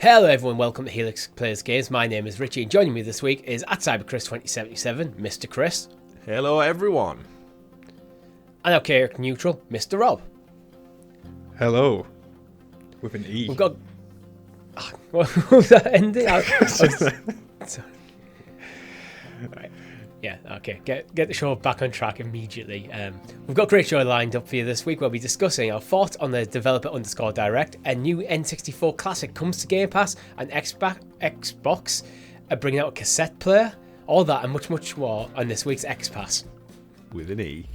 Hello everyone, welcome to Helix Plays Games. My name is Richie and joining me this week is at CyberChris2077, Mr. Chris. Hello everyone. And our chaotic neutral, Mr. Rob. Hello. With an E. We've got... What was that ending? Sorry. Right. Yeah, okay. Get the show back on track immediately. We've got a great show lined up for you this week. We'll be discussing our thoughts on the Developer Direct. A new N64 classic comes to GamePass, and Xbox are bringing out a cassette player. All that and much, much more on this week's XPass. With an E.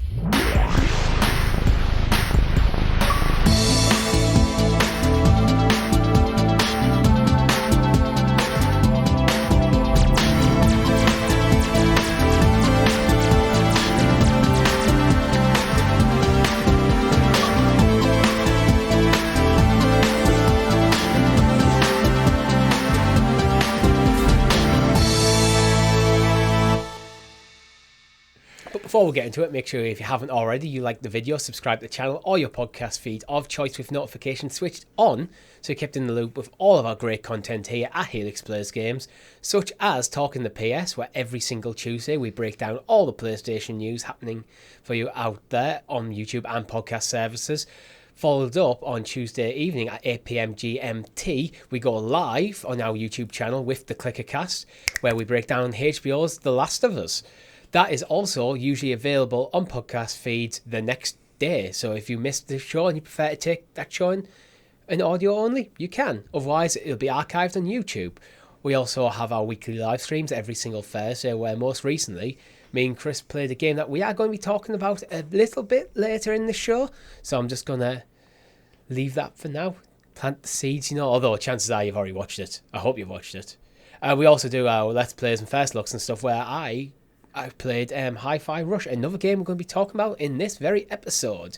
Before we get into it, make sure if you haven't already, you like the video, subscribe to the channel or your podcast feed of choice with notifications switched on so you're kept in the loop with all of our great content here at Helix Plays Games, such as Talking the PS, where every single Tuesday we break down all the PlayStation news happening for you out there on YouTube and podcast services. Followed up on Tuesday evening at 8 PM GMT, we go live on our YouTube channel with the Clickercast, where we break down HBO's The Last of Us. That is also usually available on podcast feeds the next day. So if you missed the show and you prefer to take that show in audio only, you can. Otherwise, it'll be archived on YouTube. We also have our weekly live streams every single Thursday, where most recently, me and Chris played a game that we are going to be talking about a little bit later in the show. So I'm just going to leave that for now. Plant the seeds, although chances are you've already watched it. I hope you've watched it. We also do our Let's Plays and First Looks and stuff where I've played Hi-Fi Rush, another game we're going to be talking about in this very episode.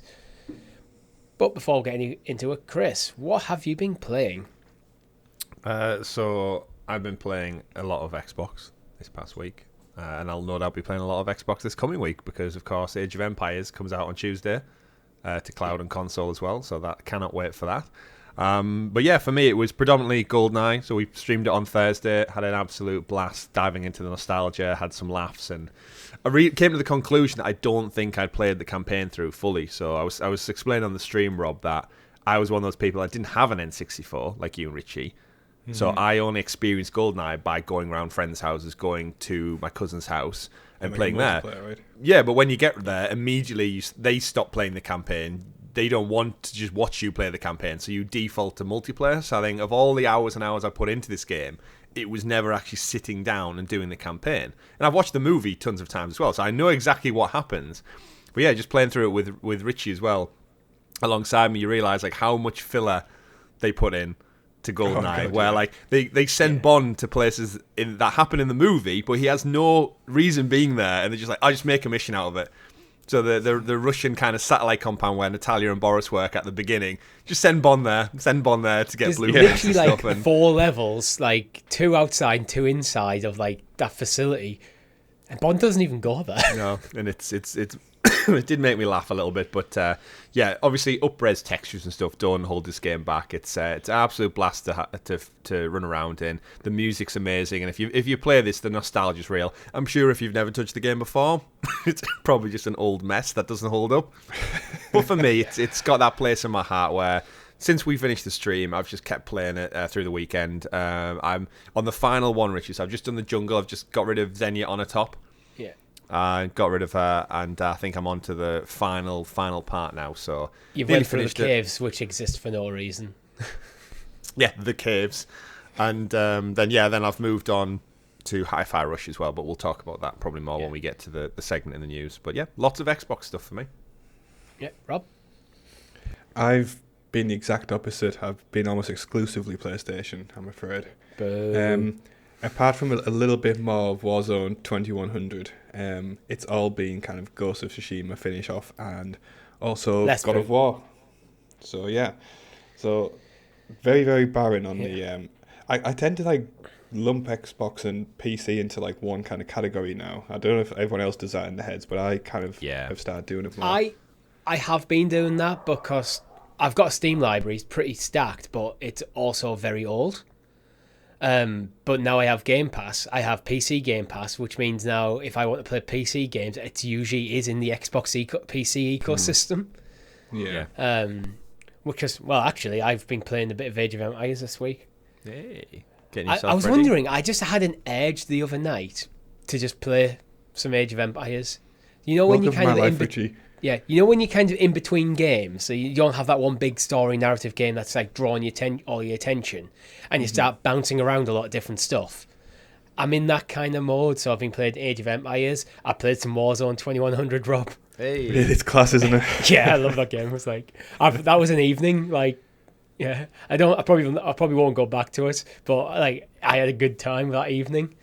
But before getting into it, Chris, what have you been playing? So I've been playing a lot of Xbox this past week, and I'll no doubt be playing a lot of Xbox this coming week because, of course, Age of Empires comes out on Tuesday to cloud and console as well, so that cannot wait for that. But yeah, for me it was predominantly GoldenEye, so we streamed it on Thursday, had an absolute blast diving into the nostalgia, had some laughs, and I came to the conclusion that I don't think I'd played the campaign through fully. So I was explaining on the stream, Rob, that I was one of those people that didn't have an N64 like you and Richie. Mm-hmm. So I only experienced GoldenEye by going around friends' houses, going to my cousin's house and playing there. Right? Yeah, but when you get there, immediately they stop playing the campaign. They don't want to just watch you play the campaign, so you default to multiplayer. So I think of all the hours and hours I put into this game, it was never actually sitting down and doing the campaign. And I've watched the movie tons of times as well, so I know exactly what happens. But yeah, just playing through it with Richie as well, alongside me, you realise like how much filler they put in to GoldenEye, where like they send Bond to places that happen in the movie, but he has no reason being there, and they're just like, I'll just make a mission out of it. So the Russian kind of satellite compound where Natalia and Boris work at the beginning, just send Bond there to get blue literally and like stuff. And 4 levels, like 2 outside and 2 inside of like that facility, and Bond doesn't even go there. No, and it's it did make me laugh a little bit, but yeah, obviously up-res textures and stuff don't hold this game back. It's an absolute blast to run around in. The music's amazing, and if you play this, the nostalgia's real. I'm sure if you've never touched the game before, it's probably just an old mess that doesn't hold up. But for me, it's got that place in my heart where, since we finished the stream, I've just kept playing it through the weekend. I'm on the final one, Richie, so I've just done the jungle. I've just got rid of Xenia on a top. Yeah. Got rid of her, and I think I'm on to the final part now. So You've went through the caves, which exist for no reason. Yeah, the caves. And then I've moved on to Hi-Fi Rush as well, but we'll talk about that probably more when we get to the segment in the news. But yeah, lots of Xbox stuff for me. Yeah, Rob? I've been the exact opposite. I've been almost exclusively PlayStation, I'm afraid. Apart from a little bit more of Warzone 2100, it's all been kind of Ghost of Tsushima finish off, and also God of War. So yeah, so very, very barren on the. I tend to like lump Xbox and PC into like one kind of category now. I don't know if everyone else does that in their heads, but I kind of have started doing it more. I have been doing that because I've got a Steam library, it's pretty stacked, but it's also very old. But now I have Game Pass. I have PC Game Pass, which means now if I want to play PC games, it usually is in the Xbox PC ecosystem. Yeah. Which is, well, actually, I've been playing a bit of Age of Empires this week. Hey, I was wondering, I just had an urge the other night to just play some Age of Empires. You know when you kind of when you're kind of in between games, so you don't have that one big story narrative game that's like drawing all your attention, and you start bouncing around a lot of different stuff. I'm in that kind of mode, so I've been playing Age of Empires. I played some Warzone 2100, Rob. Hey, it's class, isn't it? Yeah, I love that game. It was like that was an evening. Like, yeah, I probably won't go back to it, but like I had a good time that evening.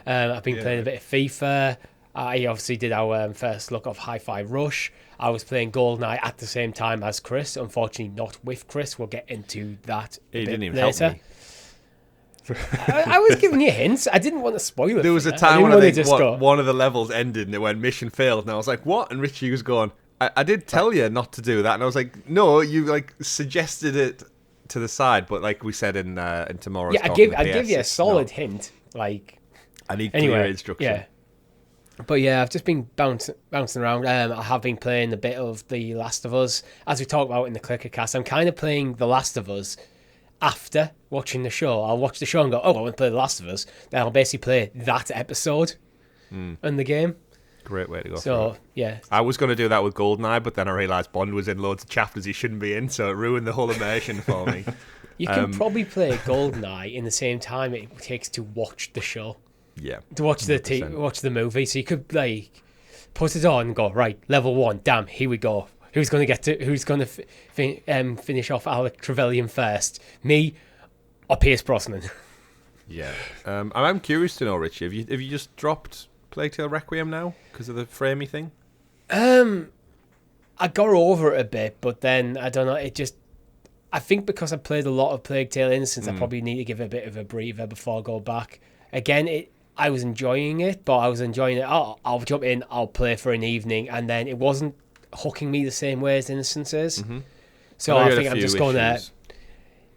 I've been playing a bit of FIFA. I obviously did our first look of Hi-Fi Rush. I was playing GoldenEye at the same time as Chris. Unfortunately, not with Chris. We'll get into that he didn't even later. help me. I was giving you hints. I didn't want to spoil it. There was a time when I think one of the levels ended and it went mission failed, and I was like, "What?" And Richie was going, "I did tell you not to do that," and I was like, "No, you like suggested it to the side." But like we said in tomorrow's, I'd give you a solid hint. Like, I need clear instruction. Yeah. But yeah, I've just been bouncing around. I have been playing a bit of The Last of Us. As we talked about in the Clickercast, I'm kind of playing The Last of Us after watching the show. I'll watch the show and go, oh, I want to play The Last of Us. Then I'll basically play that episode in the game. Great way to go. So, yeah. I was going to do that with GoldenEye, but then I realised Bond was in loads of chapters he shouldn't be in, so it ruined the whole immersion for me. You can probably play GoldenEye in the same time it takes to watch the show. Yeah. To watch the movie. So you could, like, put it on and go, right, level 1, damn, here we go. Who's going to finish off Alec Trevelyan first? Me or Pierce Brosnan? Yeah. I'm curious to know, Richie, have you just dropped Plague Tale Requiem now because of the framey thing? I got over it a bit, but then I don't know. I think because I played a lot of Plague Tale Innocence, I probably need to give it a bit of a breather before I go back. Again, I was enjoying it, but I was enjoying it. Oh, I'll jump in, I'll play for an evening, and then it wasn't hooking me the same way as Innocence is. Mm-hmm. So I think I'm just going to...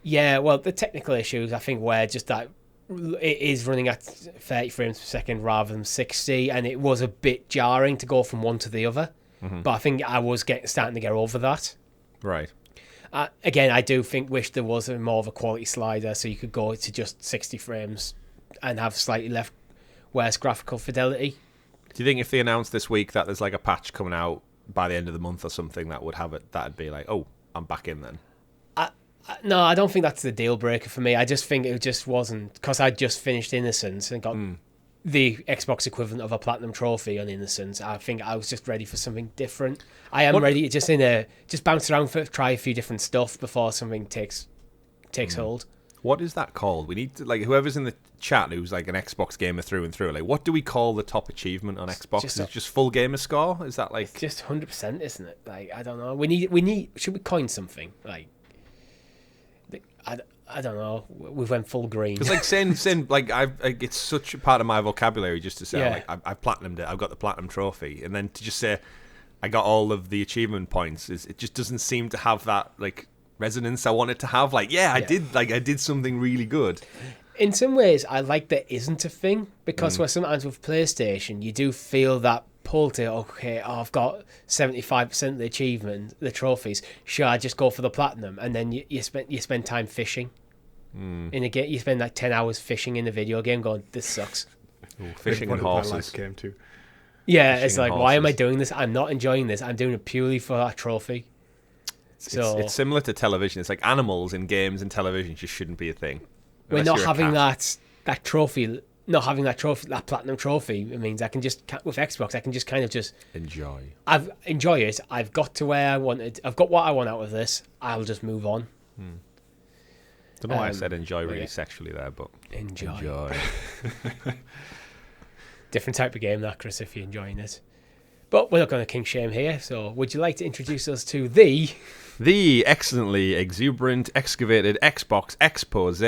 Yeah, well, the technical issues, I think, were just that it is running at 30 frames per second rather than 60, and it was a bit jarring to go from one to the other. Mm-hmm. But I think I was starting to get over that. Right. Again, I do wish there was more of a quality slider so you could go to just 60 frames and have slightly worse graphical fidelity. Do you think if they announced this week that there's like a patch coming out by the end of the month or something that would have it, that'd be like, oh, I'm back in then? No, I don't think that's the deal breaker for me. I just think it just wasn't, because I just finished Innocence and got the Xbox equivalent of a platinum trophy on Innocence. I think I was just ready for something different. I am ready to just bounce around, try a few different stuff before something takes hold. What is that called? We need to, like, whoever's in the chat who's like an Xbox gamer through and through, like, what do we call the top achievement on Xbox? Is it just full gamer score? Is that like... It's just 100%, isn't it? Like, I don't know. Should we coin something? Like, I don't know. We went full green. It's like saying like it's such a part of my vocabulary just to say like I've platinumed it. I've got the platinum trophy, and then to just say I got all of the achievement points. It just doesn't seem to have that like resonance I want it to have. Like I did something really good. In some ways, I like there isn't a thing because where sometimes with PlayStation you do feel that pull to I've got 75% of the achievement, the trophies. Should I just go for the platinum? And then you spend time fishing in a game. You spend like 10 hours fishing in a video game, going, this sucks. Ooh, fishing and horses game too. Yeah, fishing, it's like, why am I doing this? I'm not enjoying this. I'm doing it purely for that trophy. It's similar to television. It's like animals in games and television just shouldn't be a thing. We're not having that trophy. Not having that platinum trophy, it means I can just, with Xbox, I can just kind of just enjoy. Enjoy it. I've got to where I wanted. I've got what I want out of this. I'll just move on. Don't know why I said enjoy really sexually there, but enjoy. Different type of game, that, Chris, if you're enjoying it. But we're not going to kink shame here. So, would you like to introduce us to the excellently exuberant, excavated Xbox expose,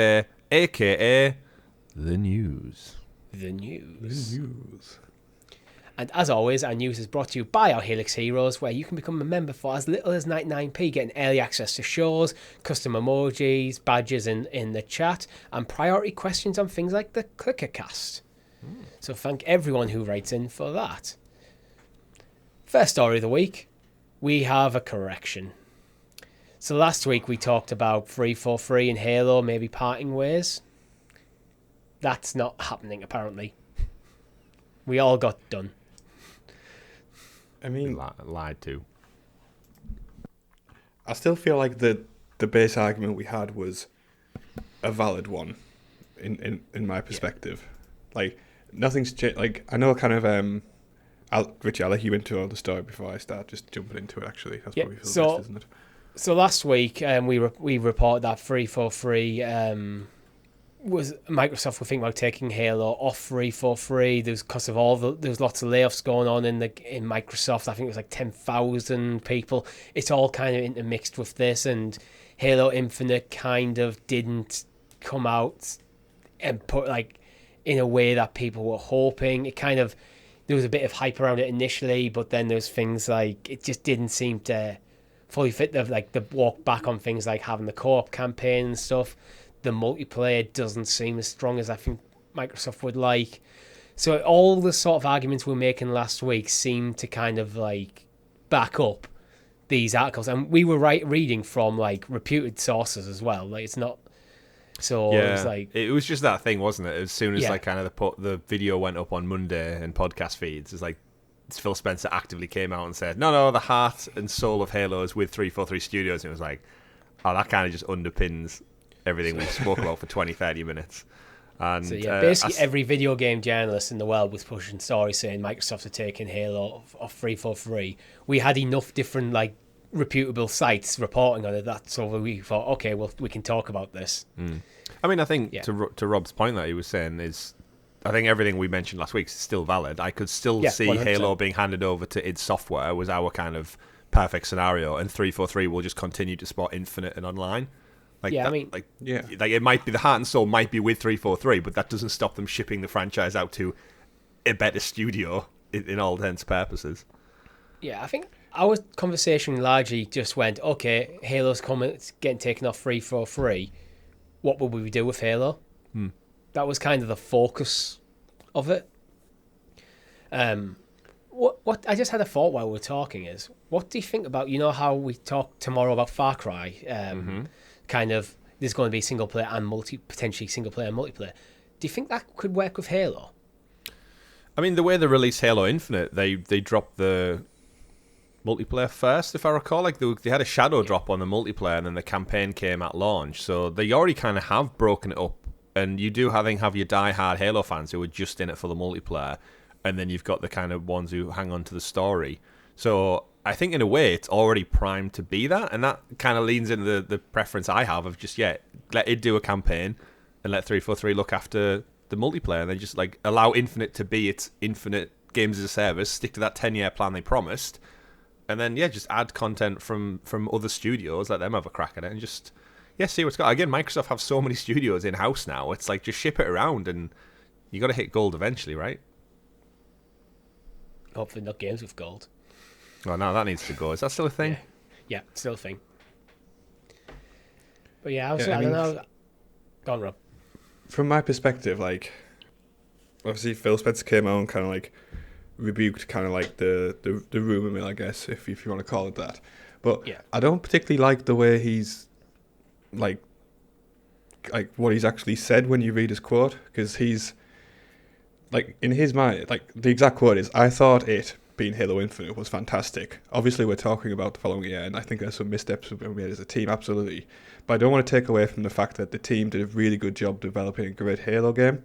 aka the news. The news. And as always, our news is brought to you by our Helix Heroes, where you can become a member for as little as 99p, getting early access to shows, custom emojis, badges in the chat, and priority questions on things like the ClickerCast. So thank everyone who writes in for that. First story of the week, we have a correction. So last week we talked about 343 and Halo maybe parting ways. That's not happening, apparently. We all got done. I mean, lied to. I still feel like the base argument we had was a valid one, in my perspective. Like, nothing's changed. Like, I know kind of Richie, I'll let you into all the story before I start just jumping into it. Actually, that's probably for the best, isn't it? So last week we reported that 343 was Microsoft were thinking about taking Halo off 343. There's because of there's lots of layoffs going on in Microsoft. I think it was like 10,000 people. It's all kind of intermixed with this, and Halo Infinite kind of didn't come out and put like in a way that people were hoping. It kind of, there was a bit of hype around it initially, but then there's things like it just didn't seem to fully fit the walk back on things like having the co-op campaign and stuff. The multiplayer doesn't seem as strong as I think Microsoft would like. So all the sort of arguments we were making last week seemed to kind of like back up these articles, and we were reading from like reputed sources as well. Like, it's not. So yeah, it was like, it was just that thing, wasn't it? As soon as Yeah. like kind of the video went up on Monday and podcast feeds, it's like Phil Spencer actively came out and said, no, the heart and soul of Halo is with 343 Studios. And it was like, oh, that kind of just underpins everything we've spoke about for 20-30 minutes. And so yeah, basically every video game journalist in the world was pushing stories saying Microsoft are taking Halo off 343. We had enough different like reputable sites reporting on it that so we thought, okay, well, we can talk about this. I mean, I think to Rob's point that he was saying is, I think everything we mentioned last week is still valid. I could still see 100%. Halo being handed over to id Software was our kind of perfect scenario, and 343 will just continue to support Infinite and online. Like, Yeah, that, I mean, like it might be the heart and soul might be with 343, but that doesn't stop them shipping the franchise out to a better studio in all intents and purposes. Yeah, I think our conversation largely just went, okay, Halo's getting taken off 343. What will we do with Halo? That was kind of the focus of it. What I just had a thought while we were talking is, what do you think about, you know how we talk tomorrow about Far Cry? Kind of, there's going to be single player and potentially single player and multiplayer. Do you think that could work with Halo? I mean, the way they released Halo Infinite, they dropped the multiplayer first, if I recall. Like they had a shadow drop on the multiplayer, and then the campaign came at launch. So they already kind of have broken it up, and you do have your die-hard Halo fans who are just in it for the multiplayer, and then you've got the kind of ones who hang on to the story. So I think in a way it's already primed to be that, and that kind of leans into the preference I have of just let it do a campaign and let 343 look after the multiplayer, and then just like allow Infinite to be its Infinite games as a service, stick to that 10-year plan they promised, and then just add content from other studios, let them have a crack at it, and just see what's got. Again, Microsoft have so many studios in house now. It's like just ship it around, and you got to hit gold eventually, right? Hopefully not games with gold. Oh no, that needs to go. Is that still a thing? Yeah, still a thing. But yeah, I don't know. Go on, Rob. From my perspective, like, obviously Phil Spencer came out and kind of like rebuked kind of like the rumour mill, I guess, if you want to call it that. But I don't particularly like the way he's like what he's actually said when you read his quote, because he's like, in his mind, like the exact quote is, "I thought it being Halo Infinite was fantastic. Obviously we're talking about the following year, and I think there's some missteps we made as a team, absolutely. But I don't want to take away from the fact that the team did a really good job developing a great Halo game."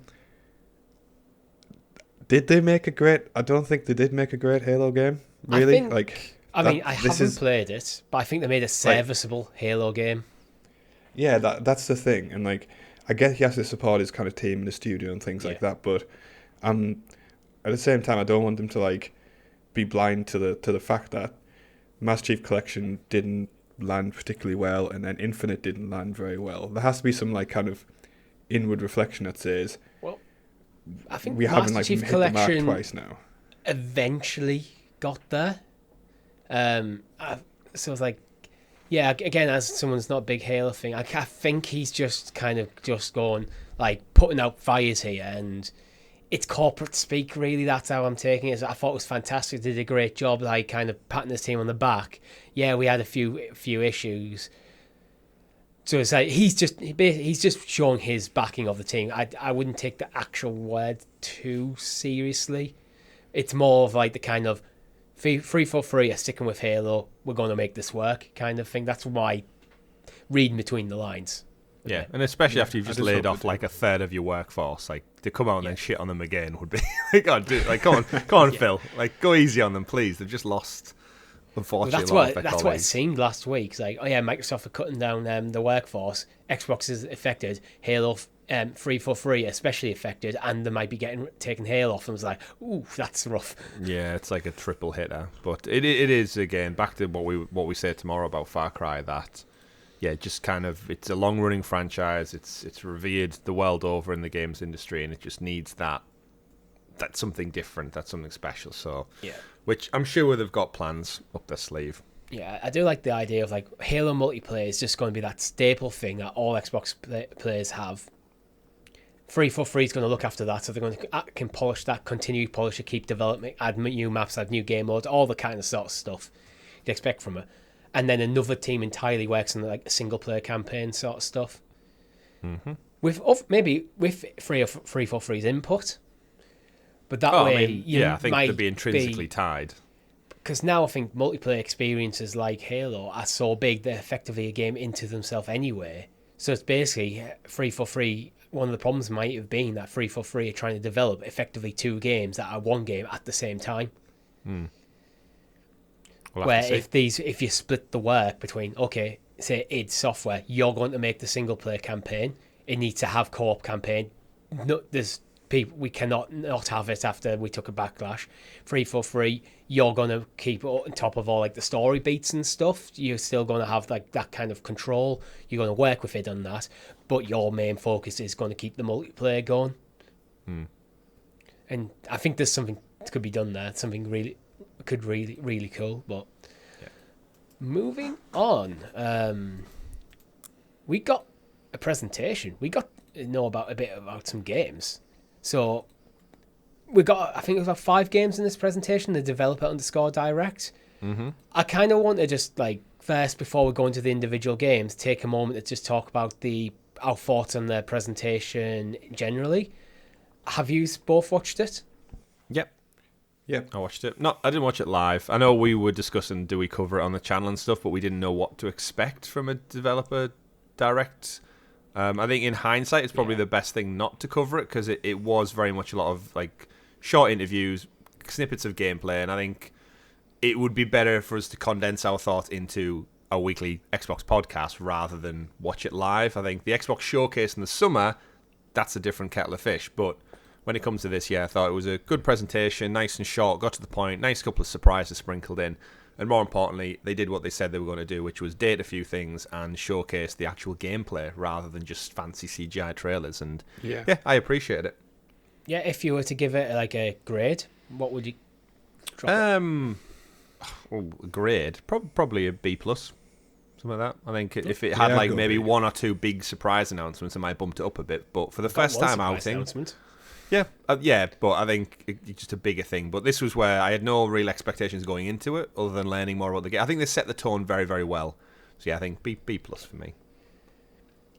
Did they make a great? I don't think they did make a great Halo game. Really, I haven't played it, but I think they made a serviceable Halo game. Yeah, that's the thing, and like, I guess he has to support his kind of team in the studio and things like that. But at the same time, I don't want them to like be blind to the fact that Master Chief Collection didn't land particularly well, and then Infinite didn't land very well. There has to be some like kind of inward reflection that says, well, I think we haven't like Chief hit Collection, the mark twice now. eventually got there. So I was like, yeah, again, as someone's not a big Halo thing, I think he's just kind of just going, like, putting out fires here, and it's corporate speak, really. That's how I'm taking it. I thought it was fantastic. Did a great job, like, kind of patting his team on the back. Yeah, we had a few issues. So it's like he's just showing his backing of the team. I wouldn't take the actual word too seriously. It's more of like the kind of free for free are sticking with Halo. We're going to make this work kind of thing. That's why reading between the lines. Yeah, and especially after you've just laid off like a third of your workforce, like to come out and then shit on them again would be like, oh, dude, like come on, Phil, like go easy on them, please. They've just lost. Unfortunately, that's what it seemed last week. It's like, oh yeah, Microsoft are cutting down the workforce. Xbox is affected. Halo free for free, especially affected, and they might be taking Halo off. And I was like, ooh, that's rough. Yeah, it's like a triple hitter. But it is again back to what we say tomorrow about Far Cry. That just kind of it's a long running franchise. It's revered the world over in the games industry, and it just needs that. That's something different. That's something special. So yeah. Which I'm sure they've got plans up their sleeve. Yeah, I do like the idea of like Halo multiplayer is just going to be that staple thing that all Xbox players have. Free for free is going to look after that, so they're going to can polish that, continue to polish it, keep developing, add new maps, add new game modes, all the kind of sort of stuff you'd expect from it. And then another team entirely works on like a single player campaign sort of stuff. Mm-hmm. Maybe with free for free's input. But that way, I think they'd be intrinsically tied. Because now I think multiplayer experiences like Halo are so big they're effectively a game into themselves anyway. So it's basically free for free. One of the problems might have been that free for free are trying to develop effectively two games that are one game at the same time. Where if you split the work between, okay, say id Software, you're going to make the single player campaign. It needs to have co-op campaign. No, there's people, we cannot not have it after we took a backlash. Free for free, you're going to keep on top of all like the story beats and stuff. You're still going to have like that kind of control. You're going to work with it on that, but your main focus is going to keep the multiplayer going. And I think there's something that could be done there. Something really cool. But moving on, we got a presentation. We got to know a bit about some games. So we got, I think it was about 5 games in this presentation, the developer underscore direct. Mm-hmm. I kind of want to just like first, before we go into the individual games, take a moment to just talk about our thoughts on the presentation generally. Have you both watched it? Yep, I watched it. No, I didn't watch it live. I know we were discussing, do we cover it on the channel and stuff, but we didn't know what to expect from a developer direct. I think in hindsight, it's probably the best thing not to cover it, because it was very much a lot of like short interviews, snippets of gameplay, and I think it would be better for us to condense our thoughts into a weekly Xbox podcast rather than watch it live. I think the Xbox showcase in the summer, that's a different kettle of fish, but when it comes to this, I thought it was a good presentation, nice and short, got to the point, nice couple of surprises sprinkled in, and more importantly, they did what they said they were going to do, which was date a few things and showcase the actual gameplay rather than just fancy CGI trailers, and I appreciate it. Yeah, if you were to give it like a grade, what would you drop it? Grade? Probably a B+. Something like that. I think if it had like maybe 1 or 2 big surprise announcements, it might bump it up a bit, but for the first time outing... Yeah, but I think it's just a bigger thing. But this was where I had no real expectations going into it, other than learning more about the game. I think they set the tone very, very well. So I think B+ for me.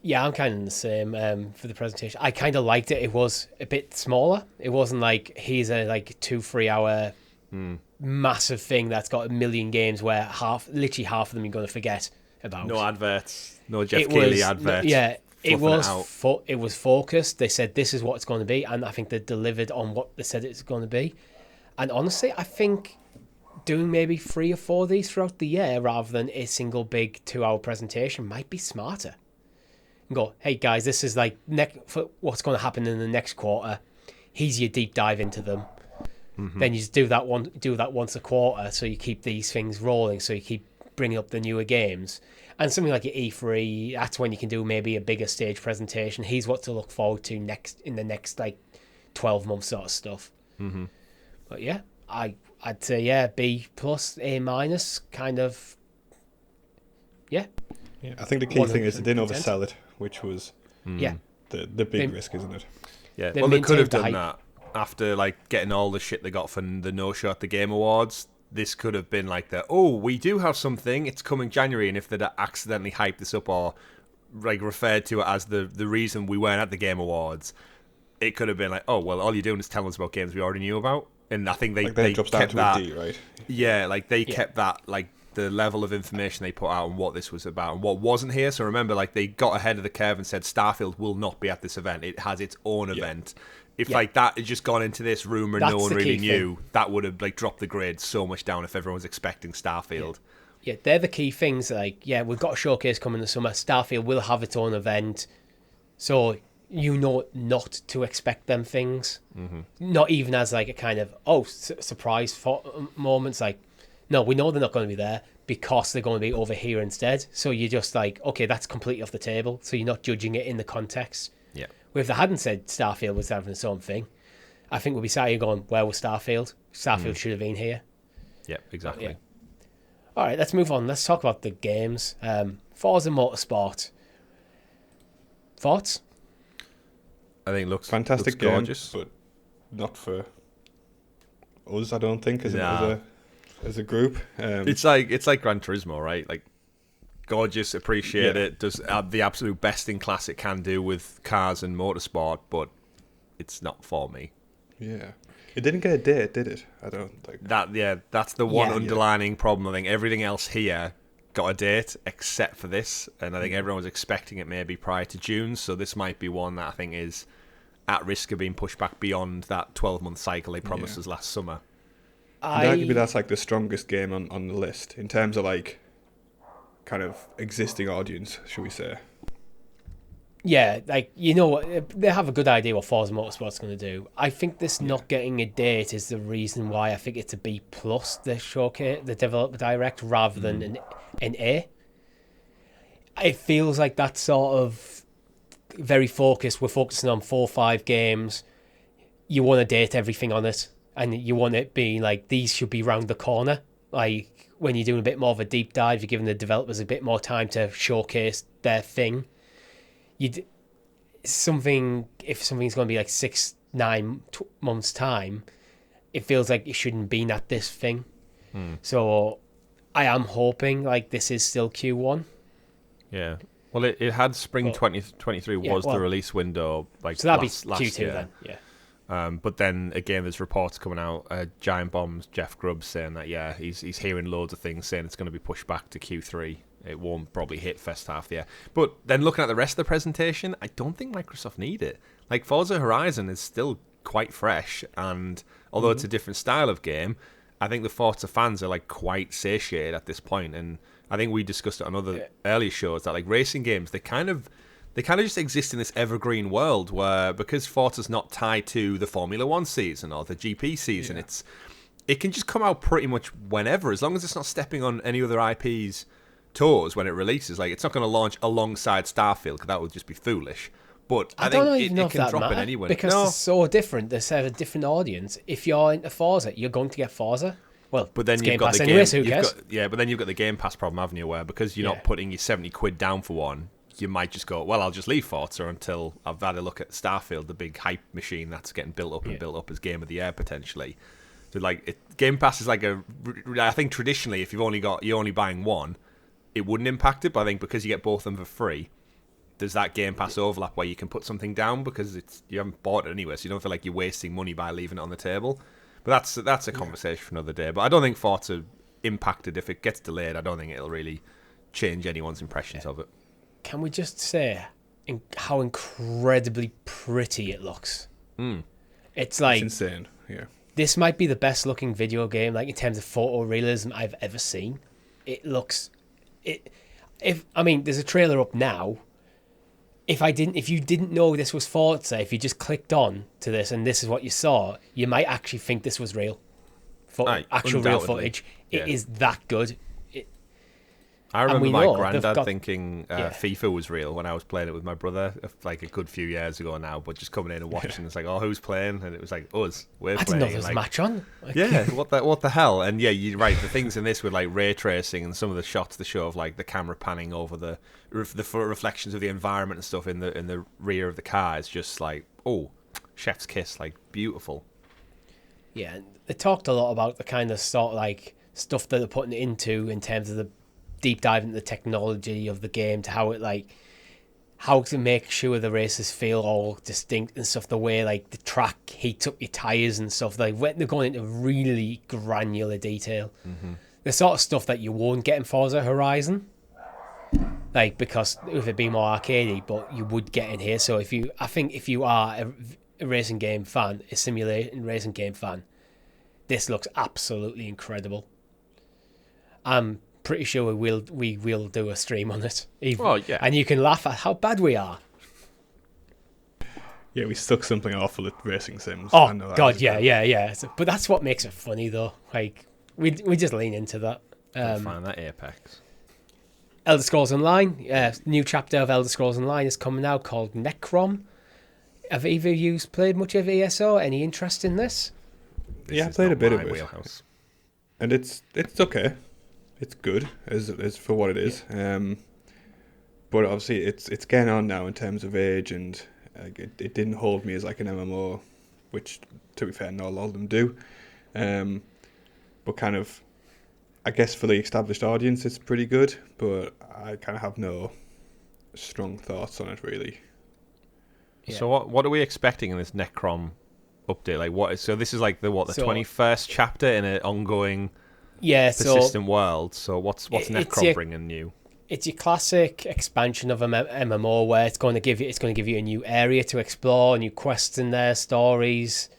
Yeah, I'm kind of the same for the presentation. I kind of liked it. It was a bit smaller. It wasn't like here's a 2-3 hour massive thing that's got a million games where literally half of them you're going to forget about. No adverts. No Jeff Keighley adverts. It was focused. They said this is what it's going to be, and I think they delivered on what they said it's going to be. And honestly, I think doing maybe 3 or 4 of these throughout the year rather than a single big 2-hour presentation might be smarter. And go, hey guys, this is like what's going to happen in the next quarter. Here's your deep dive into them. Mm-hmm. Then you just do that once a quarter, so you keep these things rolling, so you keep bringing up the newer games. And something like your E3, that's when you can do maybe a bigger stage presentation. Here's what to look forward to in the next 12 months sort of stuff. Mm-hmm. But yeah, I'd say B plus, A minus, kind of. Yeah. I think the key thing is they didn't oversell it, which was the big risk, isn't it? Yeah. Well, they could have done that after like getting all the shit they got from the no-show at the Game Awards. This could have been like we do have something, it's coming January, and if they'd accidentally hyped this up or like referred to it as the reason we weren't at the Game Awards, it could have been like, oh well, all you're doing is telling us about games we already knew about. And I think they kept that. D, right? Yeah, like they kept that, like the level of information they put out and what this was about and what wasn't here. So remember, like they got ahead of the curve and said Starfield will not be at this event. It has its own event. If like that had just gone into this rumor, no one really knew, that would have like dropped the grade so much down if everyone was expecting Starfield. Yeah, they're the key things. Like, we've got a showcase coming this summer. Starfield will have its own event, so you know not to expect them things. Mm-hmm. Not even as like a kind of surprise for moments. Like, no, we know they're not going to be there because they're going to be over here instead. So you're just like, okay, that's completely off the table. So you're not judging it in the context. Yeah. Well, if they hadn't said Starfield was having its own thing, I think we'd be sat here going, where was Starfield? Starfield should have been here. Yeah, exactly. Yeah. All right, let's move on. Let's talk about the games. Forza Motorsport. Thoughts? I think it looks fantastic, looks gorgeous, game, but not for us. I don't think as a group. It's like Gran Turismo, right? Like gorgeous, appreciate it. Does the absolute best in class it can do with cars and motorsport, but it's not for me. Yeah, it didn't get a date, did it? I don't think that. Yeah, that's the one underlining problem. I think everything else here got a date except for this, and I think everyone was expecting it maybe prior to June. So this might be one that I think is at risk of being pushed back beyond that 12-month cycle they promised us last summer. Arguably, that's like the strongest game on the list in terms of like kind of existing audience, should we say? Yeah, like, you know what, they have a good idea what Forza Motorsport's going to do. I think this not getting a date is the reason why I think it's a B plus, the showcase, the developer direct, rather than an A. It feels like that sort of very focused. We're focusing on 4 or 5 games. You want to date everything on it, and you want it being like these should be round the corner. Like when you're doing a bit more of a deep dive, you're giving the developers a bit more time to showcase their thing. If something's going to be like 6-9 months time, it feels like it shouldn't be at this thing. So I am hoping like this is still Q1. Yeah. Well, it had spring 2023 was the release window. Like, so that'd last be Q2 year. then, yeah. But then again, there's reports coming out. Giant Bomb's Jeff Grubb saying that he's hearing loads of things saying it's going to be pushed back to Q3. It won't probably hit first half of the year. But then looking at the rest of the presentation, I don't think Microsoft need it. Like Forza Horizon is still quite fresh, and although it's a different style of game, I think the Forza fans are like quite satiated at this point. And I think we discussed it on other earlier shows that like racing games, they kind of just exist in this evergreen world where, because Forza's not tied to the Formula 1 season or the GP season, it can just come out pretty much whenever, as long as it's not stepping on any other IP's toes when it releases. Like, it's not going to launch alongside Starfield, because that would just be foolish. But I think it can drop in anywhere. Because they're so different. They serve a different audience. If you're into Forza, you're going to get Forza. Well, but then you've got the anyway, so but then you've got the Game Pass problem, haven't you? Where because you're not putting your £70 down for one, you might just go, well, I'll just leave Forza until I've had a look at Starfield, the big hype machine that's getting built up and built up as Game of the Year potentially. So like, Game Pass is like I think traditionally, if you're only buying one, it wouldn't impact it. But I think because you get both of them for free, there's that Game Pass overlap where you can put something down because you haven't bought it anyway, so you don't feel like you're wasting money by leaving it on the table. But that's a conversation for another day. But I don't think Forza impacted. If it gets delayed, I don't think it'll really change anyone's impressions of it. Can we just say how incredibly pretty it looks? It's like, it's insane. Yeah, this might be the best looking video game, like in terms of photorealism, I've ever seen. It looks there's a trailer up now. If you didn't know this was Forza, if you just clicked on to this and this is what you saw, you might actually think this was real. Actual real footage. It is that good. I remember we my know granddad thinking FIFA was real when I was playing it with my brother, like a good few years ago now. But just coming in and watching, it's like, oh, who's playing? And it was like us. We're I playing. didn't know there was a match on. Yeah, what the hell? And yeah, you're right. The things in this with like ray tracing and some of the shots they show of like the camera panning over the reflections of the environment and stuff in the rear of the car is just like, oh, chef's kiss, like beautiful. Yeah, they talked a lot about the kind of sort of like stuff that they're putting it into in terms of the deep dive into the technology of the game, to how to make sure the races feel all distinct and stuff, the way like the track heats up your tyres and stuff. Like they're going into really granular detail. The sort of stuff that you won't get in Forza Horizon, like, because with it being more arcadey, but you would get in here. So if you are a racing game fan, a simulating racing game fan, this looks absolutely incredible. I'm pretty sure we will do a stream on it. And you can laugh at how bad we are. Yeah, we stuck something awful at racing sims. Oh God, yeah. But that's what makes it funny, though. Like we just lean into that. Find that apex. Elder Scrolls Online, new chapter of Elder Scrolls Online is coming out called Necrom. Have either of you played much of ESO? Any interest in this? Yeah, I played a bit of it, and it's okay. It's good as for what it is. But obviously it's getting on now in terms of age, and it didn't hold me as like an MMO, which to be fair, not a lot of them do. But kind of, I guess for the established audience, it's pretty good. But I kind of have no strong thoughts on it really. Yeah. So what are we expecting in this Necrom update? Like so this is like the 21st chapter in an ongoing persistent world. So what's Necrom bringing new? It's your classic expansion of a MMO where it's going to give you a new area to explore, new quests in there, stories.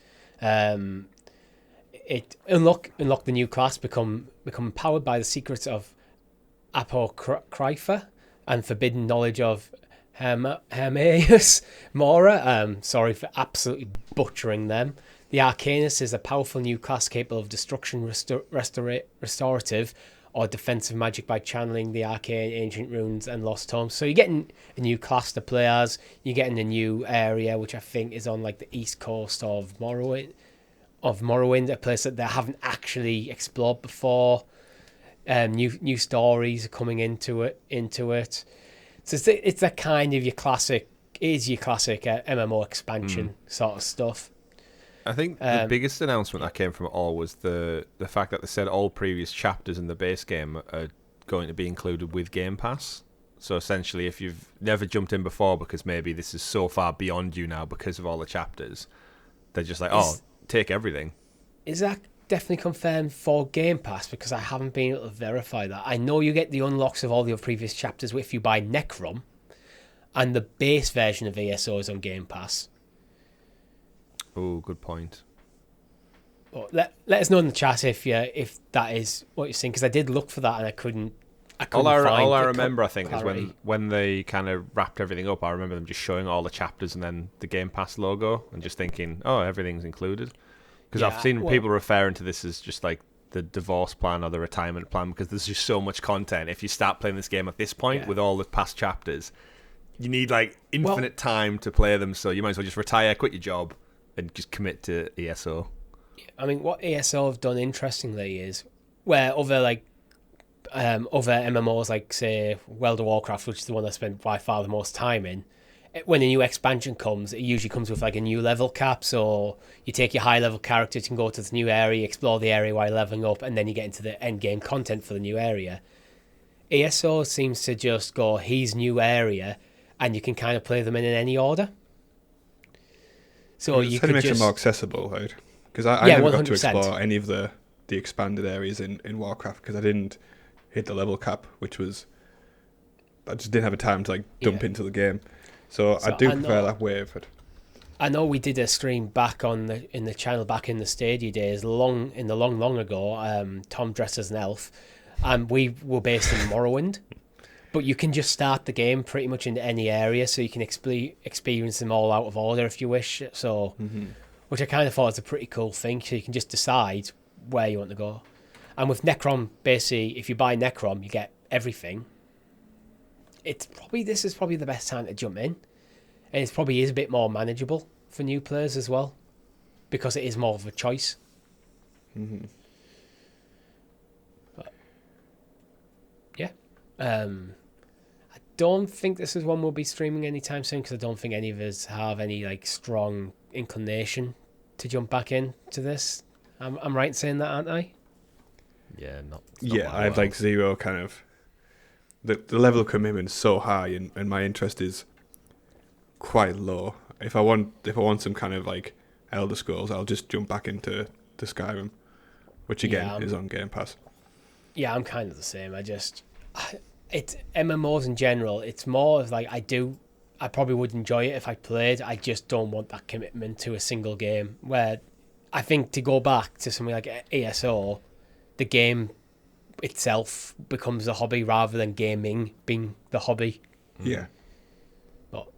It unlock the new class, become empowered by the secrets of Apocrypha and forbidden knowledge of Hermaeus Mora. Sorry for absolutely butchering them. The Arcanist is a powerful new class capable of destruction, restorative, or defensive magic by channeling the arcane, ancient runes, and lost tomes. So you're getting a new class to play as. You're getting a new area, which I think is on like the east coast of Morrowind, a place that they haven't actually explored before. New stories are coming into it. So it's a kind of your classic MMO expansion sort of stuff. I think the biggest announcement that came from it all was the fact that they said all previous chapters in the base game are going to be included with GamePass. So essentially, if you've never jumped in before because maybe this is so far beyond you now because of all the chapters, they're just like, take everything. Is that definitely confirmed for Game Pass? Because I haven't been able to verify that. I know you get the unlocks of all the previous chapters if you buy Necrom, and the base version of ESO is on Game Pass. Oh, good point. But let us know in the chat if that is what you're saying, because I did look for that and I couldn't all I remember, I think, clarity. Is when they kind of wrapped everything up, I remember them just showing all the chapters and then the Game Pass logo and just thinking, oh, everything's included. Because I've seen people referring to this as just like the divorce plan or the retirement plan, because there's just so much content. If you start playing this game at this point with all the past chapters, you need like infinite time to play them, so you might as well just retire, quit your job, and just commit to ESO. I mean, what ESO have done interestingly is where other MMOs like, say, World of Warcraft, which is the one I spent by far the most time in, when a new expansion comes, it usually comes with like a new level cap. So you take your high level character, you can go to this new area, explore the area while leveling up, and then you get into the end game content for the new area. ESO seems to just go, here's new area, and you can kind of play them in any order. So you could make it more accessible, right? Because I never got to explore any of the expanded areas in Warcraft because I didn't hit the level cap, which was, I just didn't have a time to like dump into the game. So I do prefer that way of it. I know we did a stream back in the channel back in the Stadia days, long ago. Tom dressed as an elf, and we were based in Morrowind. But you can just start the game pretty much in any area, so you can experience them all out of order if you wish. So, which I kind of thought was a pretty cool thing. So you can just decide where you want to go. And with Necrom, basically, if you buy Necrom, you get everything, this is probably the best time to jump in, and it probably is a bit more manageable for new players as well, because it is more of a choice. Mm-hmm. But, yeah, I don't think this is one we'll be streaming anytime soon, because I don't think any of us have any like strong inclination to jump back into this. I'm right in saying that, aren't I? Yeah, not yeah, I have like zero kind of... The level of commitment is so high, and my interest is quite low. If I want some kind of like Elder Scrolls, I'll just jump back into Skyrim, which again is on Game Pass. Yeah, I'm kind of the same. It's MMOs in general. It's more of like I probably would enjoy it if I played. I just don't want that commitment to a single game. Where I think to go back to something like ESO, the game itself becomes a hobby rather than gaming being the hobby. Yeah. But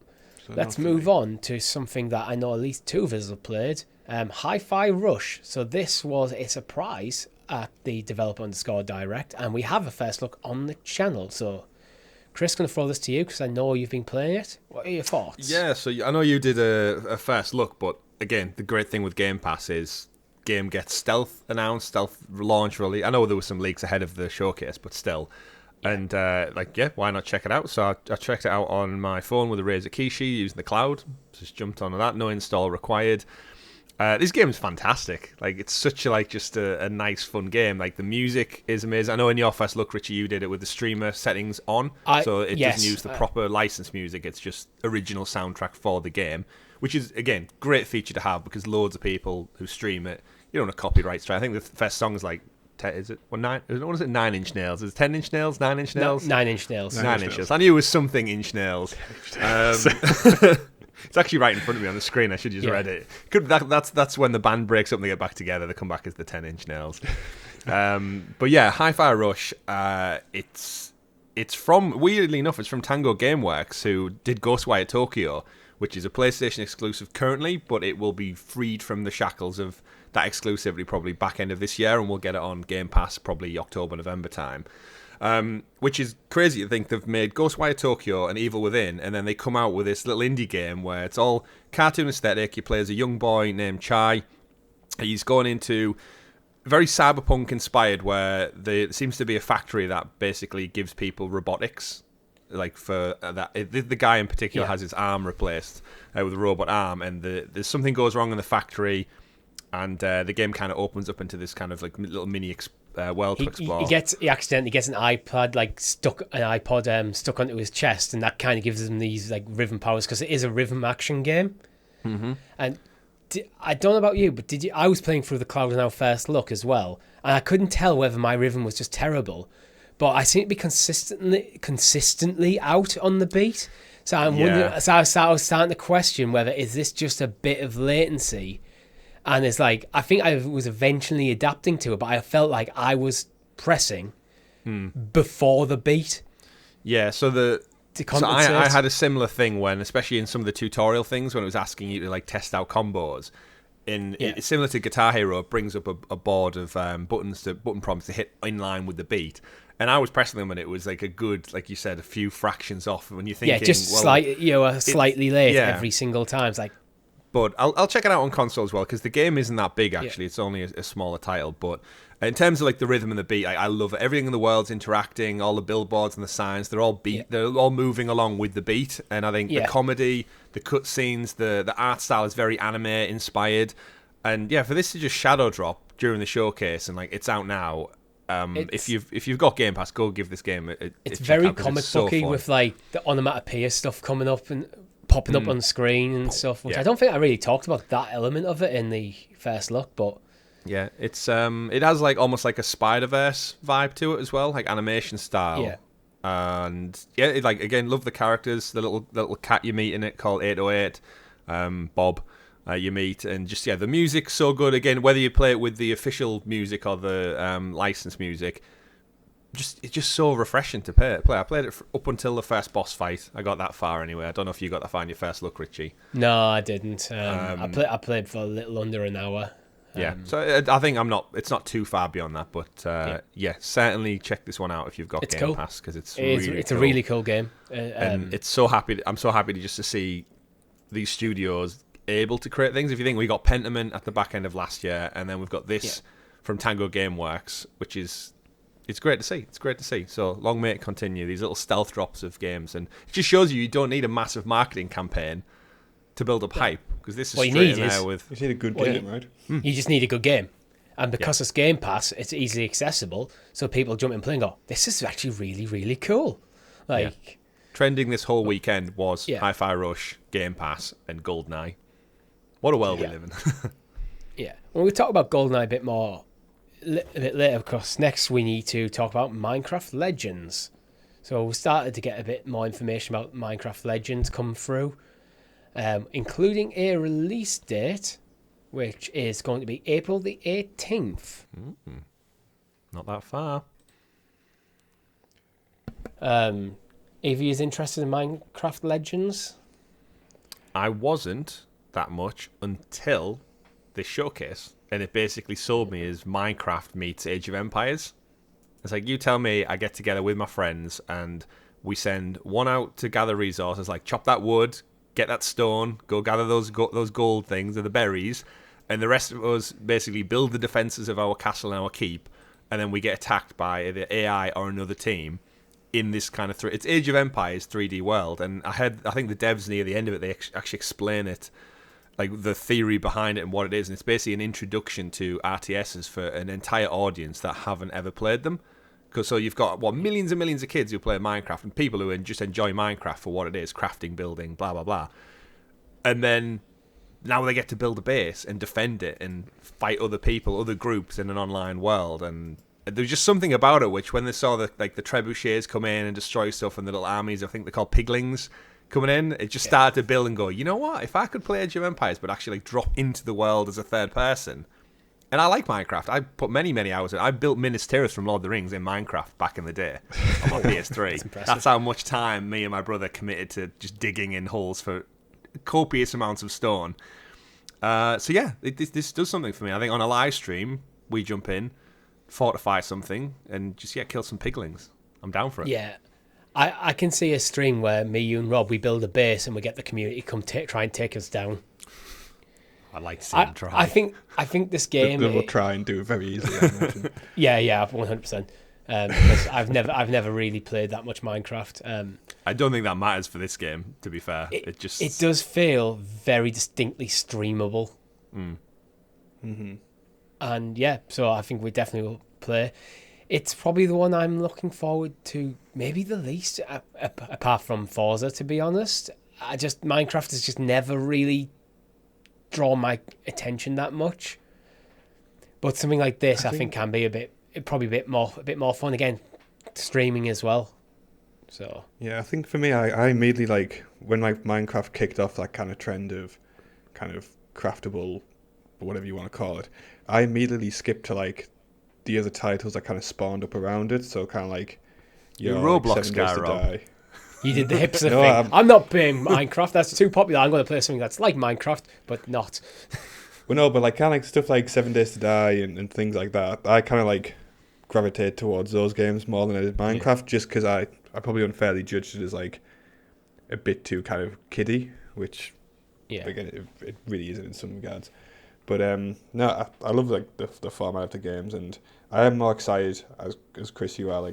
let's move on to something that I know at least two of us have played. Hi-Fi Rush. So this was a surprise at the Developer _ Direct, and we have a first look on the channel. So Chris, going to throw this to you because I know you've been playing it. What are your thoughts? Yeah, so I know you did a first look, but again, the great thing with Game Pass is game gets stealth announced, stealth launch release. I know there were some leaks ahead of the showcase, but still. Yeah. And why not check it out? So I checked it out on my phone with a Razer Kishi using the cloud. Just jumped onto that, no install required. This game is fantastic. Like, it's such a nice, fun game. Like, the music is amazing. I know in your first look, Richie, you did it with the streamer settings on, so it doesn't use the proper licensed music. It's just original soundtrack for the game, which is, again, great feature to have because loads of people who stream it, you don't want a copyright strike. I think the first song is like, is it 9 inch nails? Is it 10 inch nails? 9 inch nails? No, 9 inch nails. 9 inch nails. I knew it was something inch nails. It's actually right in front of me on the screen. I should just read it. That's when the band breaks up and they get back together. They come back as the 10 inch nails. But yeah, Hi-Fi Rush. It's from, weirdly enough, it's from Tango Gameworks, who did Ghostwire Tokyo, which is a PlayStation exclusive currently, but it will be freed from the shackles of that exclusivity probably back end of this year, and we'll get it on Game Pass probably October, November time. Which is crazy to think they've made Ghostwire Tokyo and Evil Within, and then they come out with this little indie game where it's all cartoon aesthetic. You play as a young boy named Chai. He's going into very cyberpunk inspired, where there seems to be a factory that basically gives people robotics. Like for that, the guy in particular has his arm replaced with a robot arm, and there's something goes wrong in the factory, and the game kind of opens up into this kind of like little mini world to explore. He accidentally gets an iPod stuck onto his chest, and that kind of gives him these like rhythm powers because it is a rhythm action game. Mm-hmm. And I don't know about you, but I was playing through the Cloud Now first look as well, and I couldn't tell whether my rhythm was just terrible, but I seem to be consistently out on the beat. So I'm wondering. So I was starting to question whether is this just a bit of latency. And it's like, I think I was eventually adapting to it, but I felt like I was before the beat. Yeah, so I had a similar thing when, especially in some of the tutorial things, when it was asking you to like test out combos. It's similar to Guitar Hero, it brings up a board of button prompts to hit in line with the beat. And I was pressing them, and it was like a good, like you said, a few fractions off. When you're thinking, slightly late every single time. It's like. But I'll check it out on console as well, because the game isn't that big, actually. It's only a smaller title. But in terms of like the rhythm and the beat, I love it. Everything in the world's interacting. All the billboards and the signs, they're all they're all moving along with the beat. And I think the comedy, the cutscenes, the art style is very anime inspired. And yeah, for this to just shadow drop during the showcase, and like it's out now. If you've got Game Pass, go give this game it's very comic booky with like the onomatopoeia stuff coming up and popping up on screen and stuff, which I don't think I really talked about that element of it in the first look, but yeah, it's it has like almost like a Spider-Verse vibe to it as well, like animation style. And like again, love the characters, the little cat you meet in it called 808, Bob. You meet, and just the music's so good. Again, whether you play it with the official music or the licensed music, it's just so refreshing to play. I played it up until the first boss fight. I got that far anyway. I don't know if you got that far in your first look, Richie. No, I didn't. I played for a little under an hour. Yeah, so I think it's not too far beyond that, but yeah, certainly check this one out if you've got Game cool. Pass, because it's a really cool game. And it's so happy. I'm so happy just to see these studios able to create things. If you think we got Pentiment at the back end of last year, and then we've got this from Tango Gameworks, which is it's great to see. It's great to see. So long may it continue. These little stealth drops of games, and it just shows you don't need a massive marketing campaign to build up hype, because this is straight in there with. You need a good game, right? You just need a good game. And because it's Game Pass, it's easily accessible, so people jump in and play and go, this is actually really, really cool. Like trending this whole weekend was Hi-Fi Rush, Game Pass, and GoldenEye. What a world we live in. Yeah. Well, we'll talk about GoldenEye a bit more a bit later, because next we need to talk about Minecraft Legends. So we started to get a bit more information about Minecraft Legends come through, including a release date, which is going to be April the 18th. Not that far. Evie is interested in Minecraft Legends. I wasn't that much until this showcase, and it basically sold me as Minecraft meets Age of Empires. It's like, you tell me I get together with my friends and we send one out to gather resources, like chop that wood, get that stone, go gather those gold things or the berries, and the rest of us basically build the defenses of our castle and our keep, and then we get attacked by either AI or another team in this kind of it's Age of Empires 3D world. And I think the devs near the end of it, they actually explain it, like the theory behind it and what it is, and it's basically an introduction to RTSs for an entire audience that haven't ever played them. Because so you've got millions and millions of kids who play Minecraft, and people who just enjoy Minecraft for what it is, crafting, building, blah blah blah, and then now they get to build a base and defend it and fight other people, other groups in an online world. And there's just something about it which, when they saw the trebuchets come in and destroy stuff, and the little armies, I think they're called piglings, coming in, it just started to build and go, you know what, if I could play Age of Empires but actually drop into the world as a third person. And I like Minecraft. I put many hours in. I built Minas Tirith from Lord of the Rings in Minecraft back in the day on my PS3. That's how much time me and my brother committed to just digging in holes for copious amounts of stone. So yeah, this does something for me. I think on a live stream, we jump in, fortify something, and just kill some piglings. I'm down for it. Yeah. I can see a stream where me, you and Rob, we build a base and we get the community come try and take us down. I'd like to see them try. I think this game... They will try and do it very easily, I imagine. yeah, 100%. Because I've never really played that much Minecraft. I don't think that matters for this game, to be fair. It does feel very distinctly streamable. Mm-hmm. And yeah, so I think we definitely will play. It's probably the one I'm looking forward to maybe the least, apart from Forza, to be honest. Minecraft has just never really drawn my attention that much. But something like this, I think can be a bit more fun. Again, streaming as well. So yeah, I think for me, I immediately, when Minecraft kicked off that kind of trend of kind of craftable, whatever you want to call it, I immediately skipped to the other titles that kind of spawned up around it. So kind of your Roblox guy, Rob. You did the hipster thing. I'm not playing Minecraft. That's too popular. I'm going to play something that's like Minecraft, but not. Well, no, but kind of stuff like 7 Days to Die and things like that. I kind of gravitate towards those games more than I did Minecraft, just because I probably unfairly judged it as a bit too kind of kiddie, which again it really isn't in some regards. But no, I love the format of the games, and I am more excited as Chris you are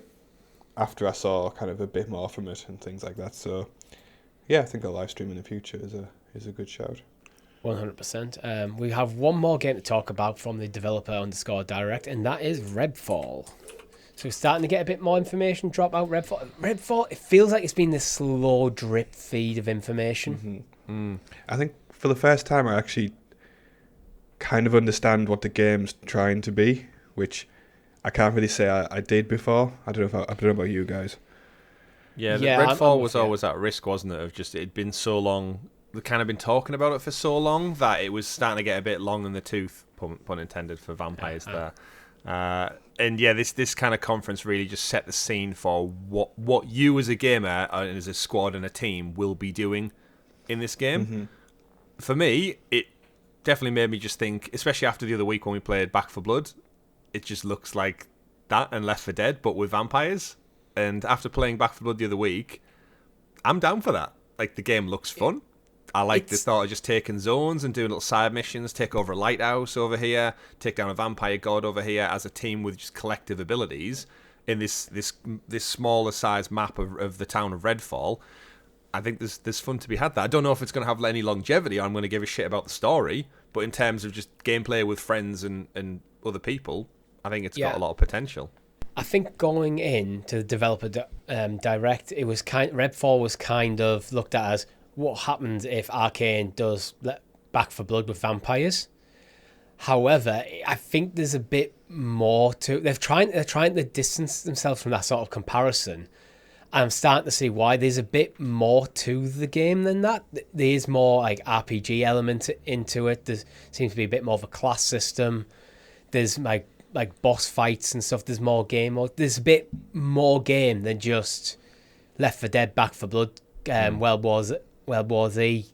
after I saw kind of a bit more from it and things like that. So yeah, I think a live stream in the future is a good shout. 100%. We have one more game to talk about from the developer _direct, and that is Redfall. So we're starting to get a bit more information drop out. Redfall, it feels like it's been this slow drip feed of information. Mm-hmm. I think for the first time I actually kind of understand what the game's trying to be, which I can't really say I did before. I don't know about you guys. Yeah, Redfall was always at risk, wasn't it? Of just it'd been so long. They've kind of been talking about it for so long that it was starting to get a bit long in the tooth, pun intended, for vampires there. And yeah, this kind of conference really just set the scene for what you as a gamer and as a squad and a team will be doing in this game. Mm-hmm. For me, definitely made me just think, especially after the other week when we played Back 4 Blood, it just looks like that and Left 4 Dead, but with vampires. And after playing Back 4 Blood the other week, I'm down for that. Like, the game looks fun. I like the thought of just taking zones and doing little side missions, take over a lighthouse over here, take down a vampire god over here as a team with just collective abilities in this smaller size map of the town of Redfall. I think there's fun to be had there. I don't know if it's going to have any longevity or I'm going to give a shit about the story, but in terms of just gameplay with friends and other people, I think it's got a lot of potential. I think going in to the developer direct, it was Redfall was kind of looked at as what happens if Arcane does Back 4 Blood with vampires. However, I think there's a bit more to. They're trying to distance themselves from that sort of comparison. And I'm starting to see why. There's a bit more to the game than that. There is more like RPG element into it. There seems to be a bit more of a class system. There's like boss fights and stuff. There's more game mode. There's a bit more game than just Left 4 Dead, Back 4 Blood, World War Z,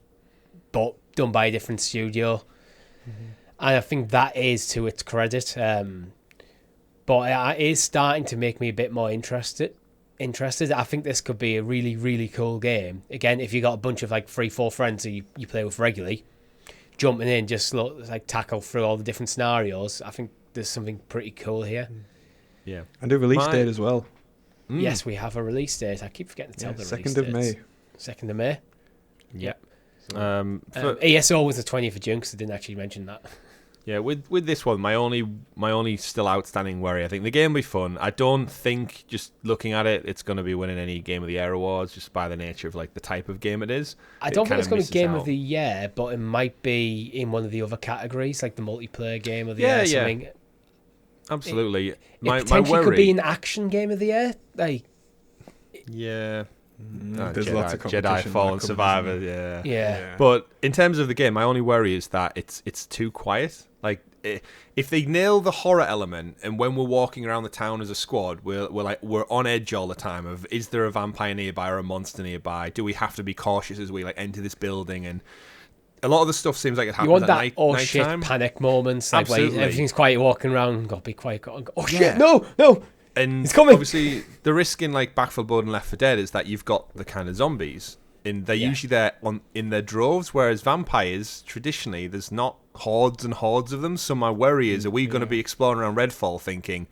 but done by a different studio. And I think that is to its credit. But it is starting to make me a bit more interested. I think this could be a really, really cool game. Again, if you got a bunch of like 3-4 friends who you play with regularly, jumping in, just like tackle through all the different scenarios, I think there's something pretty cool here. Yeah. And a release date as well. Yes, we have a release date. I keep forgetting to tell the release date. 2nd of May. 2nd of May. Yep. ESO was the 20th of June, because I didn't actually mention that. Yeah, with this one, my only still outstanding worry, I think the game will be fun. I don't think, just looking at it, it's going to be winning any Game of the Year awards, just by the nature of like the type of game it is. I don't think it's going to be Game of the Year, but it might be in one of the other categories, like the multiplayer Game of the Year. Yeah, absolutely. It potentially could be an action Game of the Year. Like, yeah. There's lots of competition. Jedi Fallen Survivor, yeah. But in terms of the game, my only worry is that it's too quiet. Like, if they nail the horror element, and when we're walking around the town as a squad, we're on edge all the time. Of, is there a vampire nearby or a monster nearby? Do we have to be cautious as we like enter this building? And a lot of the stuff seems like it happens at night. You want that shit panic moments, like where everything's quiet, walking around, got to be quiet. Shit, no. And it's coming. Obviously, the risk in like Back 4 Blood and Left 4 Dead is that you've got the kind of zombies, and they're usually there in their droves. Whereas vampires, traditionally, there's not hordes and hordes of them. So my worry is, are we going to be exploring around Redfall, thinking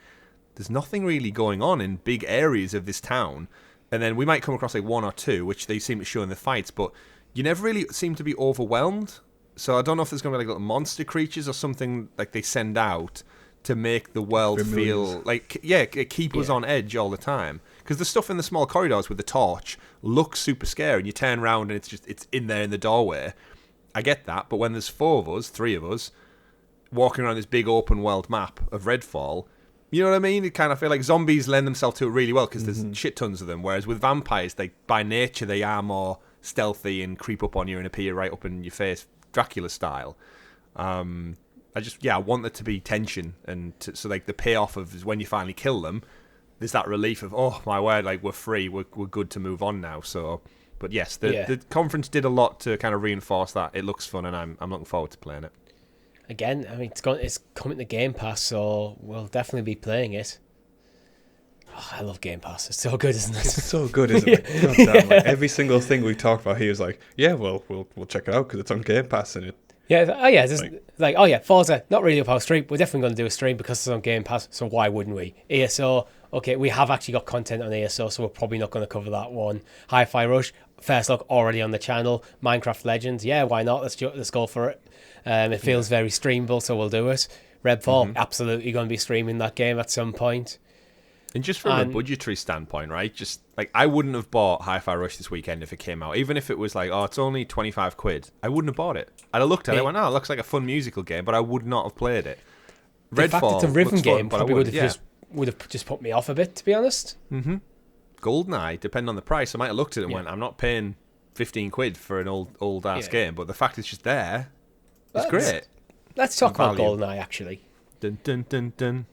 there's nothing really going on in big areas of this town, and then we might come across like one or two, which they seem to show in the fights, but you never really seem to be overwhelmed. So I don't know if there's going to be like little monster creatures or something like they send out to make the world feel like, keep us on edge all the time. Because the stuff in the small corridors with the torch looks super scary, and you turn around and it's in there in the doorway. I get that, but when there's three of us, walking around this big open world map of Redfall, you know what I mean? It kind of feel like zombies lend themselves to it really well, because there's shit tons of them, whereas with vampires, by nature, they are more stealthy and creep up on you and appear right up in your face, Dracula style. I want there to be tension, and so like the payoff of when you finally kill them, there's that relief of, oh my word, like we're free, we're good to move on now. So, but yes, the conference did a lot to kind of reinforce that. It looks fun, and I'm looking forward to playing it. Again, I mean, it's coming to Game Pass, so we'll definitely be playing it. Oh, I love Game Pass. It's so good, isn't it? It's so good, isn't it? God damn, like, every single thing we talked about, he was like, "Yeah, well, we'll check it out because it's on Game Pass," and it. Yeah, Forza, not really up our street. We're definitely going to do a stream because it's on Game Pass, so why wouldn't we? ESO, okay, we have actually got content on ESO, so we're probably not going to cover that one. Hi-Fi Rush, first look, already on the channel. Minecraft Legends, yeah, why not? Let's go for it. It feels very streamable, so we'll do it. Redfall, absolutely going to be streaming that game at some point. And just from a budgetary standpoint, right? Just like, I wouldn't have bought Hi-Fi Rush this weekend if it came out. Even if it was like, oh, it's only 25 quid. I wouldn't have bought it. I'd have looked at it and went, oh, it looks like a fun musical game, but I would not have played it. The fact it's a rhythm game probably would have just put me off a bit, to be honest. GoldenEye, depending on the price, I might have looked at it and went, I'm not paying 15 quid for an old ass game, but the fact it's just there, it's great. Let's talk about GoldenEye, actually. Dun dun dun dun.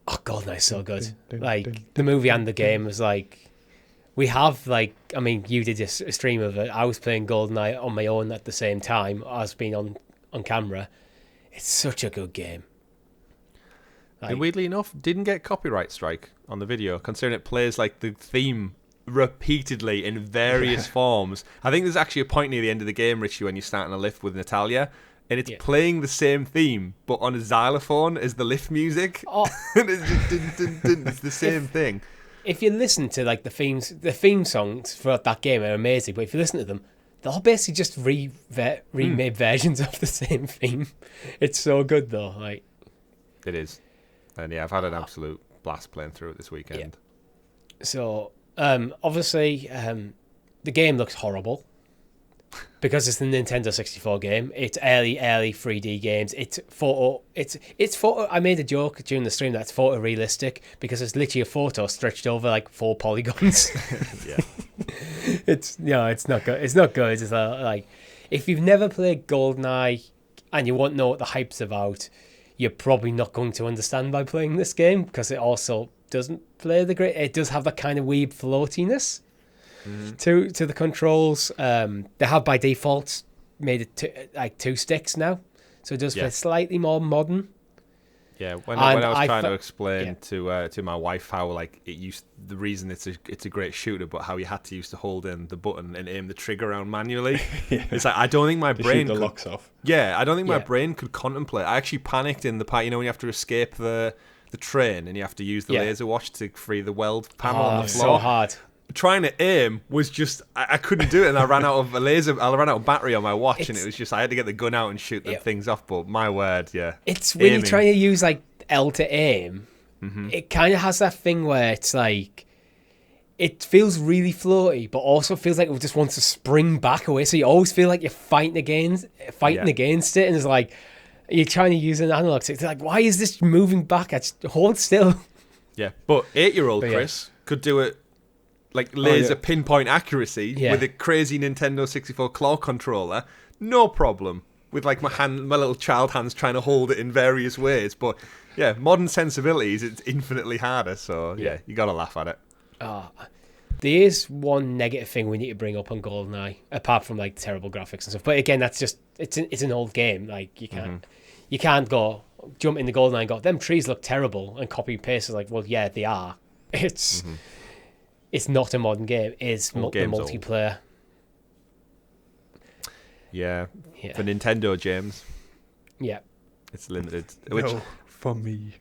Oh, GoldenEye's so good. Like, the movie and the game was like... We have, like... I mean, you did a stream of it. I was playing GoldenEye on my own at the same time. I was being on on camera. It's such a good game. And weirdly enough, didn't get copyright strike on the video, considering it plays like the theme repeatedly in various forms. I think there's actually a point near the end of the game, Richie, when you're starting a lift with Natalia, and it's playing the same theme, but on a xylophone as the lift music. Oh. And it's just it's the same thing. If you listen to like the theme songs for that game are amazing, but if you listen to them, they're all basically just remade versions of the same theme. It's so good though. Like, it is. And yeah, I've had an absolute blast playing through it this weekend. Yeah. So, obviously, the game looks horrible because it's the Nintendo 64 game. It's early 3D games. It's photo. I made a joke during the stream that it's photorealistic because it's literally a photo stretched over like 4 polygons. Yeah. It's not good. It's not good. It's like, if you've never played GoldenEye and you want to know what the hype's about, you're probably not going to understand by playing this game because it also doesn't play the great. It does have that kind of weird floatiness to the controls. They have by default made it 2 sticks now, so it does play slightly more modern. Yeah, when I was trying to explain to my wife how like the reason it's a great shooter, but how you had to use to hold in the button and aim the trigger around manually. It's like I don't think my brain shoot the locks off. Yeah, I don't think my brain could contemplate. I actually panicked in the part, when you have to escape the train and you have to use the laser watch to free the weld panel on the floor. So hard. Trying to aim was just I couldn't do it, and I ran out of battery on my watch, and it was just I had to get the gun out and shoot the things off. But my word, it's when you're trying to use like L to aim, it kind of has that thing where it's like it feels really floaty, but also feels like it just wants to spring back away. So you always feel like you're fighting against it, and it's like you're trying to use an analog stick. It's like, why is this moving back? I just hold still. Yeah, but 8-year-old Chris could do it. Like laser pinpoint accuracy with a crazy Nintendo 64 claw controller, no problem. With like my little child hands trying to hold it in various ways. But yeah, modern sensibilities, it's infinitely harder. So yeah, you gotta laugh at it. There is one negative thing we need to bring up on GoldenEye, apart from like terrible graphics and stuff. But again, that's just it's an old game. Like you can't go jump in the GoldenEye and go, them trees look terrible, and copy and paste is like, well, yeah, they are. It's not a modern game. It's the multiplayer. Yeah. For Nintendo, James. Yeah. It's limited. No, for me.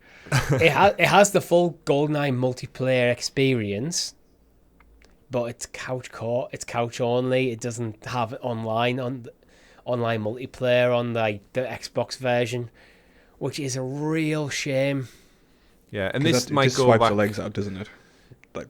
It has the full GoldenEye multiplayer experience, but it's couch only. It doesn't have online multiplayer on the Xbox version, which is a real shame. Yeah, and this might go swipes back. The legs out, doesn't it?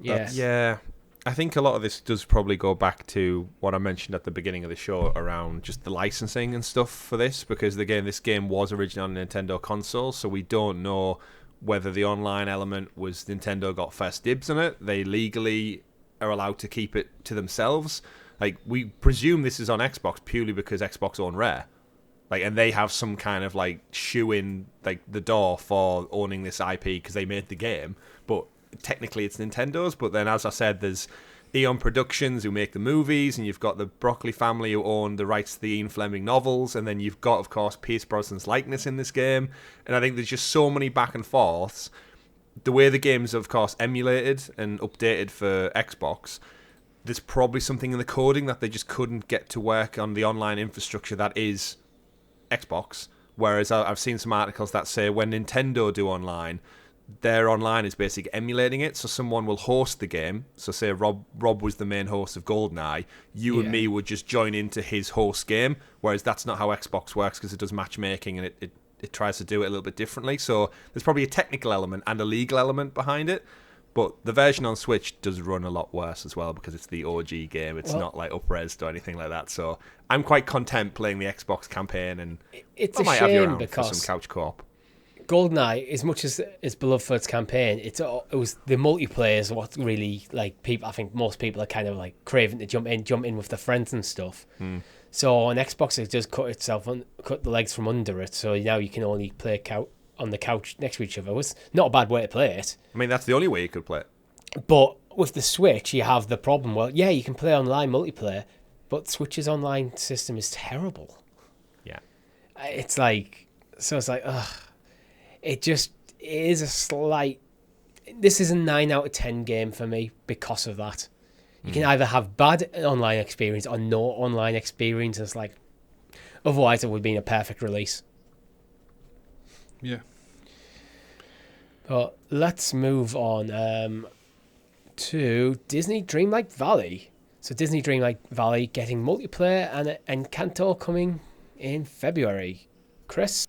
Yeah, I think a lot of this does probably go back to what I mentioned at the beginning of the show around just the licensing and stuff for this, because again, this game was originally on a Nintendo console, so we don't know whether the online element was Nintendo got first dibs on it. They legally are allowed to keep it to themselves. Like, we presume this is on Xbox purely because Xbox own Rare. Like, and they have some kind of like shoe in like the door for owning this IP because they made the game, but technically it's Nintendo's. But then, as I said, there's Eon Productions who make the movies, and you've got the Broccoli family who own the rights to the Ian Fleming novels, and then you've got, of course, Pierce Brosnan's likeness in this game. And I think there's just so many back and forths. The way the game's, of course, emulated and updated for Xbox, there's probably something in the coding that they just couldn't get to work on the online infrastructure that is Xbox. Whereas I've seen some articles that say when Nintendo do online, their online is basically emulating it. So someone will host the game. So say Rob was the main host of GoldenEye. You and me would just join into his host game. Whereas that's not how Xbox works, because it does matchmaking and it tries to do it a little bit differently. So there's probably a technical element and a legal element behind it. But the version on Switch does run a lot worse as well, because it's the OG game. It's not like up-resed or anything like that. So I'm quite content playing the Xbox campaign, and it's I might have you around because for some couch co-op. GoldenEye, as much as it's beloved for its campaign, it was the multiplayer is what really, like, people. I think most people are kind of like craving to jump in with their friends and stuff. So on Xbox, it does cut the legs from under it. So now you can only play on the couch next to each other. It's not a bad way to play it. I mean, that's the only way you could play it. But with the Switch, you have the problem. Well, yeah, you can play online multiplayer, but Switch's online system is terrible. Yeah. It's like, ugh. It is a slight. This is a 9 out of 10 game for me because of that. You can either have bad online experience or no online experience. It's like, otherwise it would have been a perfect release. Yeah. But let's move on to Disney Dreamlight Valley. So Disney Dreamlight Valley getting multiplayer and Encanto coming in February. Chris?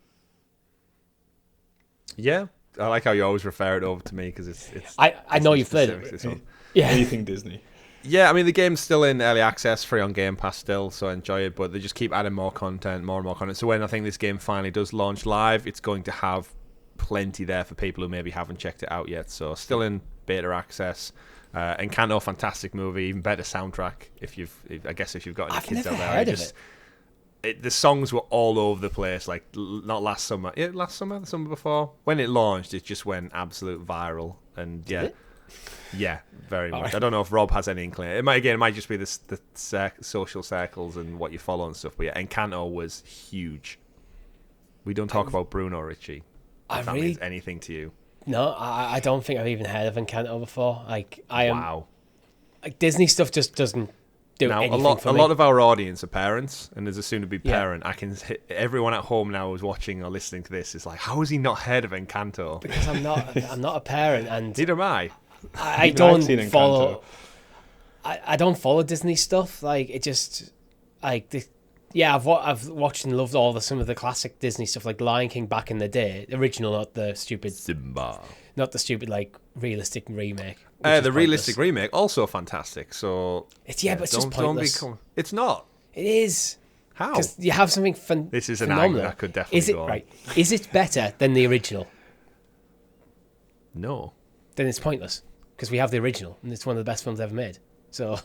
Yeah, I like how you always refer it over to me because it's. I know you've played it. Yeah. Anything Disney. Yeah, I mean the game's still in early access, free on GamePass still, so enjoy it. But they just keep adding more content, more and more content. So when I think this game finally does launch live, it's going to have plenty there for people who maybe haven't checked it out yet. So still in beta access. Encanto, fantastic movie, even better soundtrack. If you've got any kids out there, the songs were all over the place. Like not last summer, the summer before when it launched, it just went absolute viral. And yeah, very much. Right. I don't know if Rob has any inkling. It might just be the social circles and what you follow and stuff. But yeah, Encanto was huge. We don't talk about Bruno Ricci. If that means anything to you. No, I don't think I've even heard of Encanto before. Wow. Like Disney stuff just doesn't do anything for me. A lot of our audience are parents, and as a soon-to-be parent, I can hit everyone at home now who's watching or listening to this is like, how has he not heard of Encanto? Because I'm not a parent, and neither am I. I don't follow. I don't follow Disney stuff. Like it just I've watched and loved some of the classic Disney stuff, like Lion King back in the day, the original, not the stupid Simba, not the stupid like realistic remake. The realistic remake also fantastic. So but it's just pointless. It's not. It is. How? Because you have something This is an phenomenal. angle that could definitely go on. Right? Is it better than the original? No. Then it's pointless because we have the original and it's one of the best films ever made. So.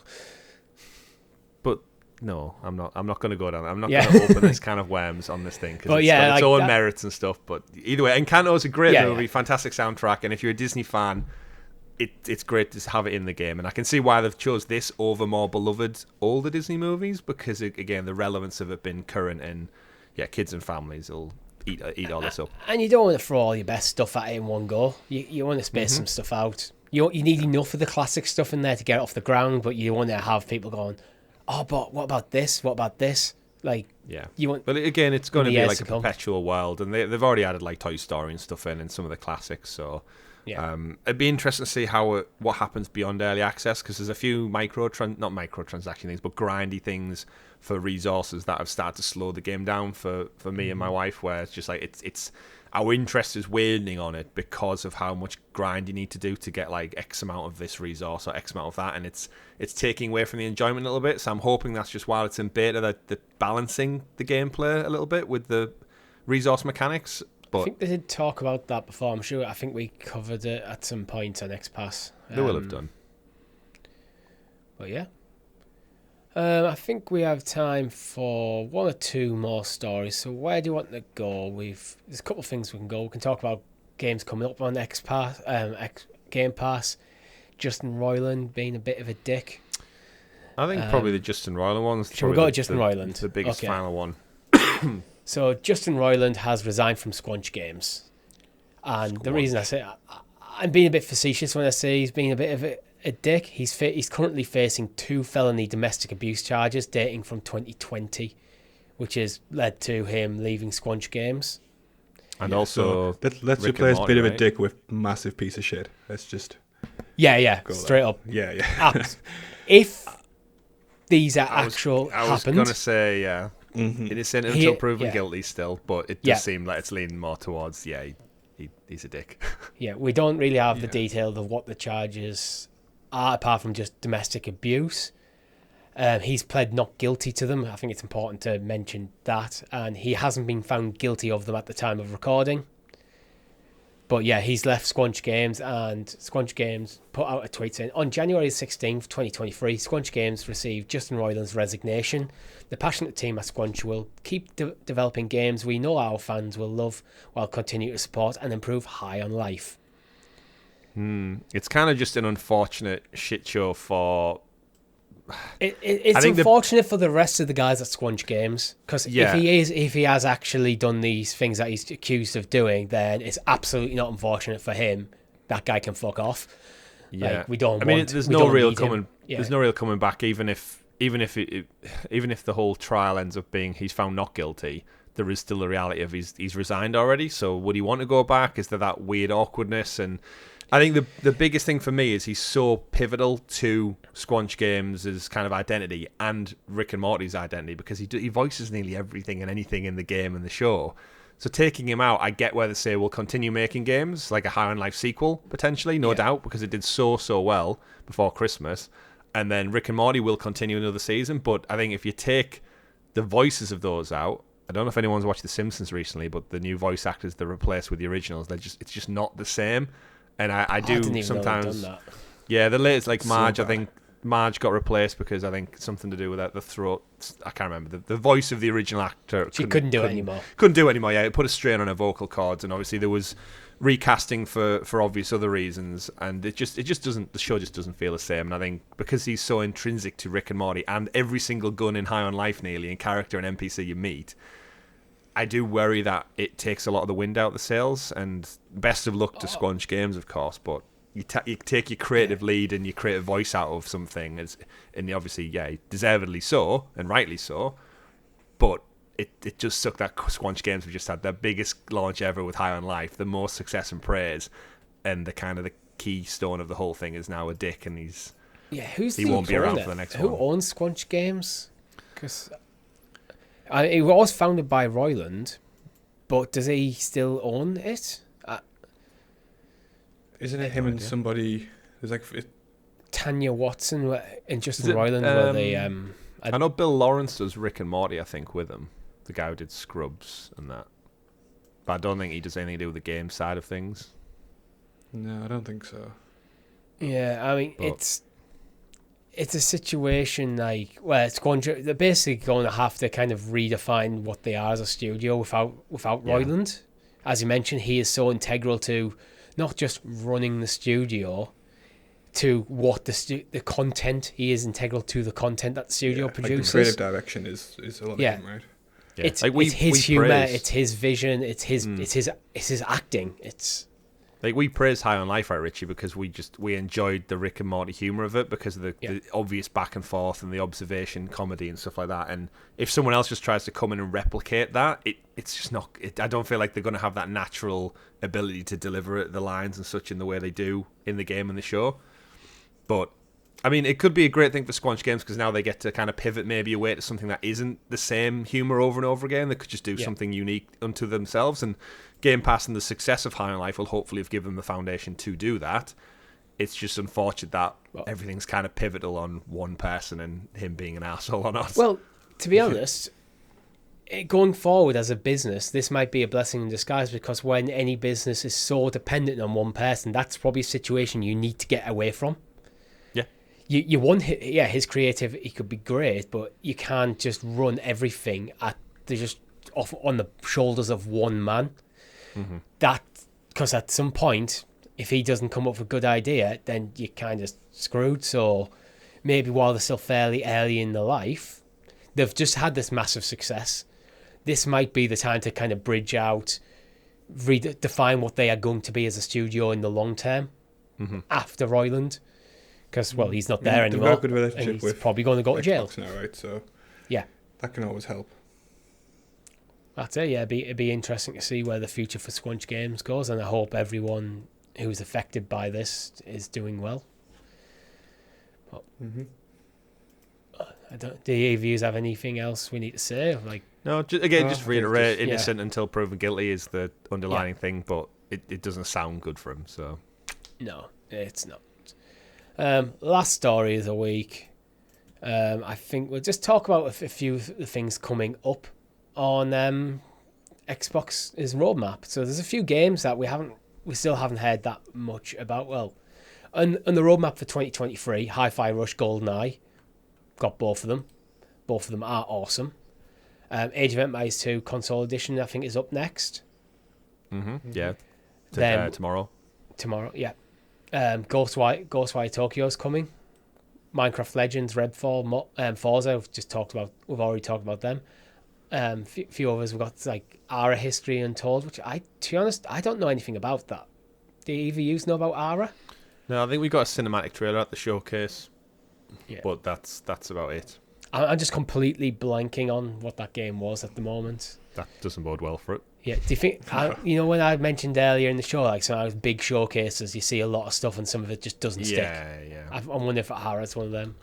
But no, I'm not going to go down. I'm not going to open this can of worms on this thing because it's got its own merits and stuff. But either way, Encanto is a great movie, fantastic soundtrack, and if you're a Disney fan, it's great to have it in the game. And I can see why they've chose this over more beloved older Disney movies because again, the relevance of it being current and kids and families will eat all this up. And you don't want to throw all your best stuff at it in one go. You want to space some stuff out. You need enough of the classic stuff in there to get it off the ground, but you want to have people going, oh, but what about this? What about this? Like, you want. But again, it's going to be like a perpetual world, and they've already added like Toy Story and stuff in, and some of the classics. So, it'd be interesting to see what happens beyond early access because there's a few not microtransaction things, but grindy things for resources that have started to slow the game down for me and my wife. Where it's just like it's our interest is waning on it because of how much grind you need to do to get like X amount of this resource or X amount of that, and it's taking away from the enjoyment a little bit. So I'm hoping that's just while it's in beta that they're balancing the gameplay a little bit with the resource mechanics. But I think they did talk about that before. I think we covered it at some point on XPass. They will have done. But yeah. I think we have time for one or two more stories. So where do you want to go? There's a couple of things we can go. We can talk about games coming up on GamePass. Justin Roiland being a bit of a dick. I think probably the Justin Roiland one's. Should we go to Justin Roiland? The biggest final one. So Justin Roiland has resigned from Squanch Games, and the reason I say I'm being a bit facetious when I say he's being a bit of a dick. He's currently facing 2 felony domestic abuse charges dating from 2020, which has led to him leaving Squanch Games. And also, let's replace a bit of a dick with massive piece of shit. Let's just straight up. Yeah. If these are I was going to say, innocent until proven guilty still, but it does seem like it's leaning more towards, he's a dick. We don't really have the details of what the charges are, apart from just domestic abuse. He's pled not guilty to them. I think it's important to mention that. And he hasn't been found guilty of them at the time of recording. But he's left Squanch Games, and Squanch Games put out a tweet saying, on January 16th, 2023, Squanch Games received Justin Roiland's resignation. The passionate team at Squanch will keep developing games we know our fans will love while continue to support and improve High on Life. It's kind of just an unfortunate shit show for It's unfortunate for the rest of the guys at Squanch Games, because if he has actually done these things that he's accused of doing, then it's absolutely not unfortunate for him. That guy can fuck off. Yeah, like, we don't. There's no real coming back. Even if the whole trial ends up being he's found not guilty, there is still the reality of he's resigned already. So would he want to go back? Is there that weird awkwardness? And I think the biggest thing for me is he's so pivotal to Squanch Games' kind of identity and Rick and Morty's identity, because he voices nearly everything and anything in the game and the show. So taking him out, I get where they say we'll continue making games, like a High on Life sequel, potentially, no doubt, because it did so well before Christmas. And then Rick and Morty will continue another season. But I think if you take the voices of those out, I don't know if anyone's watched The Simpsons recently, but the new voice actors they're replaced with the originals, it's just not the same. And I do sometimes. Yeah, the latest, like Marge, I think Marge got replaced because I think something to do with the throat. I can't remember. The voice of the original actor. She couldn't do it anymore. Couldn't do it anymore, yeah. It put a strain on her vocal cords, and obviously there was recasting for obvious other reasons, and it just doesn't, the show just doesn't feel the same. And I think because he's so intrinsic to Rick and Morty and every single gun in High on Life nearly, and character and NPC you meet, I do worry that it takes a lot of the wind out of the sails. And best of luck to Squanch Games, of course, but you take your creative lead and your creative voice out of something, and obviously, deservedly so, and rightly so, but it just sucked that Squanch Games we just had, their biggest launch ever with High on Life, the most success and praise, and the kind of the keystone of the whole thing is now a dick, and he won't be around for the next one. Who owns Squanch Games? Because it was founded by Roiland, but does he still own it? Isn't it him and somebody? There's like Tanya Watson and Justin Roiland were the. I know Bill Lawrence does Rick and Morty, I think, with him. The guy who did Scrubs and that. But I don't think he does anything to do with the game side of things. No, I don't think so. Yeah, I mean, it's a situation like, well, they're basically going to have to kind of redefine what they are as a studio without Roiland. As you mentioned, he is so integral to not just running the studio, to what the content. He is integral to the content that the studio produces. Like the creative direction is a lot of him, right? Yeah. It's his humor, it's his vision, it's his acting. It's like we praise High on Life, right, Richie, because we enjoyed the Rick and Morty humor of it because of the obvious back and forth and the observation comedy and stuff like that. And if someone else just tries to come in and replicate that, it's just not. I don't feel like they're going to have that natural ability to deliver the lines and such in the way they do in the game and the show. But I mean, it could be a great thing for Squanch Games because now they get to kind of pivot maybe away to something that isn't the same humor over and over again. They could just do something unique unto themselves. And GamePass and the success of High on Life will hopefully have given them the foundation to do that. It's just unfortunate that everything's kind of pivotal on one person and him being an asshole on us. Well, to be honest, going forward as a business, this might be a blessing in disguise, because when any business is so dependent on one person, that's probably a situation you need to get away from. You want his creativity could be great, but you can't just run everything on the shoulders of one man. Mm-hmm. Because at some point, if he doesn't come up with a good idea, then you're kind of screwed. So maybe while they're still fairly early in their life, they've just had this massive success. This might be the time to kind of bridge out, redefine what they are going to be as a studio in the long term after Roiland. Because, he's not there anymore. They've got a good relationship with probably going to go to jail now, right? So yeah, that can always help. That's it. Yeah, it'd be interesting to see where the future for Squanch Games goes, and I hope everyone who's affected by this is doing well. But, do either of you have anything else we need to say? No, just reiterate, innocent until proven guilty is the underlying thing, but it doesn't sound good for him. So no, it's not. Last story of the week. I think we'll just talk about a few of the things coming up on Xbox's roadmap. So there's a few games that we still haven't heard that much about. Well, on the roadmap for 2023, Hi-Fi Rush, GoldenEye, got both of them. Both of them are awesome. Age of Empires 2 Console Edition, I think, is up next. Yeah. Tomorrow. Tomorrow, yeah. Ghostwire Tokyo's coming. Minecraft Legends, Redfall, Forza. We've already talked about them. Few others. We've got like Ara History Untold, which to be honest, I don't know anything about that. Do either of you know about Ara? No, I think we got a cinematic trailer at the showcase. Yeah. But that's about it. I'm just completely blanking on what that game was at the moment. That doesn't bode well for it. Yeah, do you think, when I mentioned earlier in the show, like some of those big showcases, you see a lot of stuff and some of it just doesn't stick. Yeah. I'm wondering if Ara's one of them.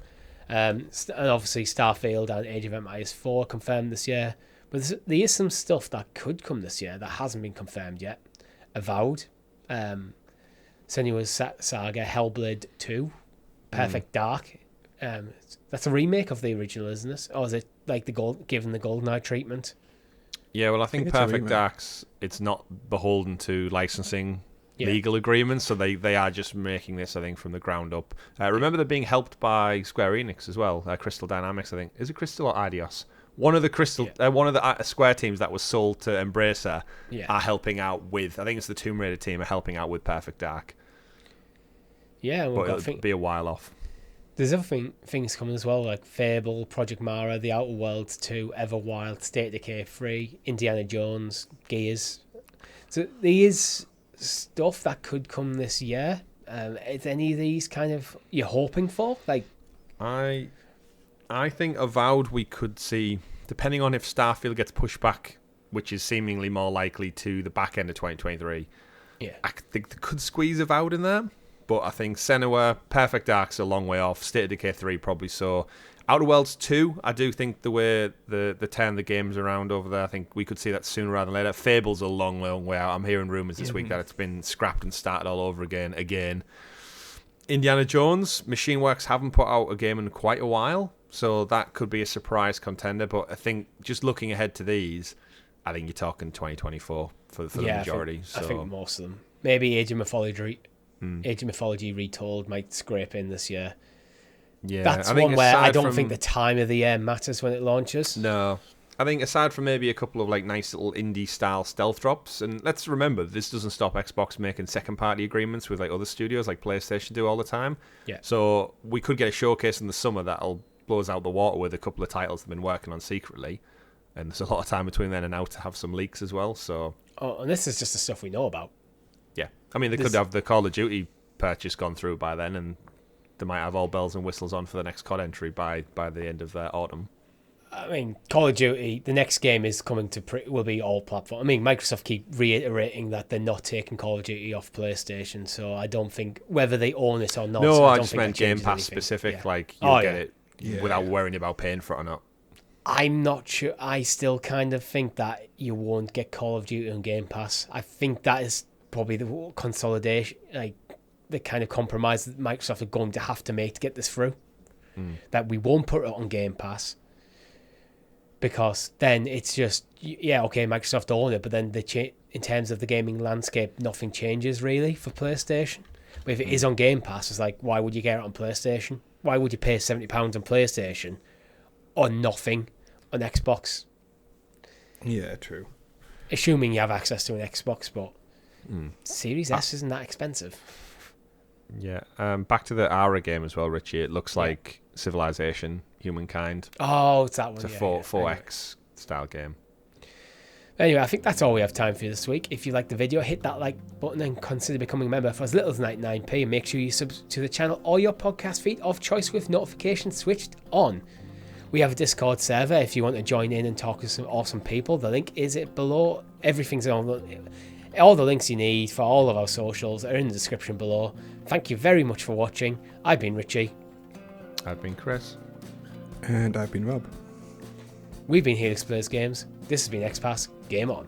And obviously Starfield and Age of Empires 4 confirmed this year. But there is some stuff that could come this year that hasn't been confirmed yet. Avowed, Senua's Saga, Hellblade 2, Perfect Dark. That's a remake of the original, isn't it? Or is it like given the GoldenEye treatment? Yeah, well, I think Perfect Dark's, it's not beholden to licensing legal agreements, so they are just making this, I think, from the ground up. Remember they're being helped by Square Enix as well, Crystal Dynamics, I think. Is it Crystal or Eidos? One of the Square teams that was sold to Embracer are helping out with, I think it's the Tomb Raider team are helping out with Perfect Dark. Yeah, but it'll be a while off. There's other things coming as well, like Fable, Project Mara, The Outer Worlds 2, Everwild, State of Decay 3, Indiana Jones, Gears. So there is stuff that could come this year. Is any of these kind of you're hoping for? Like, I think Avowed we could see, depending on if Starfield gets pushed back, which is seemingly more likely to the back end of 2023. Yeah, I think they could squeeze Avowed in there. But I think Senua, Perfect Dark's a long way off. State of Decay 3 probably so. Outer Worlds 2, I do think the way the turn the game's around over there, I think we could see that sooner rather than later. Fable's a long way out. I'm hearing rumours this week that it's been scrapped and started all over again. Indiana Jones, Machine Works haven't put out a game in quite a while, so that could be a surprise contender. But I think just looking ahead to these, I think you're talking 2024 for the majority. I think most of them. Maybe Age of Mythology Retold might scrape in this year. Yeah, that's one where I don't think the time of the year matters when it launches. No. I think aside from maybe a couple of like nice little indie style stealth drops, and let's remember this doesn't stop Xbox making second party agreements with like other studios like PlayStation do all the time. Yeah. So we could get a showcase in the summer that'll blow us out the water with a couple of titles they've been working on secretly. And there's a lot of time between then and now to have some leaks as well. So and this is just the stuff we know about. Yeah. I mean, they could have the Call of Duty purchase gone through by then, and they might have all bells and whistles on for the next COD entry by the end of autumn. I mean, Call of Duty, the next game is coming will be all platform. I mean, Microsoft keep reiterating that they're not taking Call of Duty off PlayStation, so I don't think, whether they own it or not. No, I don't just think meant Game Pass specific, like you'll get it without worrying about paying for it or not. I'm not sure. I still kind of think that you won't get Call of Duty on Game Pass. I think that is probably the consolidation, like the kind of compromise that Microsoft are going to have to make to get this through. That we won't put it on Game Pass because then it's just Microsoft own it, but then in terms of the gaming landscape, nothing changes really for PlayStation. But if it is on Game Pass, it's like, why would you get it on PlayStation? Why would you pay £70 on PlayStation or nothing on Xbox? Yeah, true. Assuming you have access to an Xbox, but Series S isn't that expensive. Yeah. Back to the Ara game as well, Richie. It looks like Civilization, Humankind. Oh, it's that one. It's a 4X style game. Anyway, I think that's all we have time for this week. If you like the video, hit that like button and consider becoming a member for as little as 99p. Make sure you sub to the channel or your podcast feed of choice with notifications switched on. We have a Discord server if you want to join in and talk to some awesome people. The link is below. Everything's on. All the links you need for all of our socials are in the description below. Thank you very much for watching. I've been Richie. I've been Chris. And I've been Rob. We've been Helix Plays Games. This has been XPass. Game on.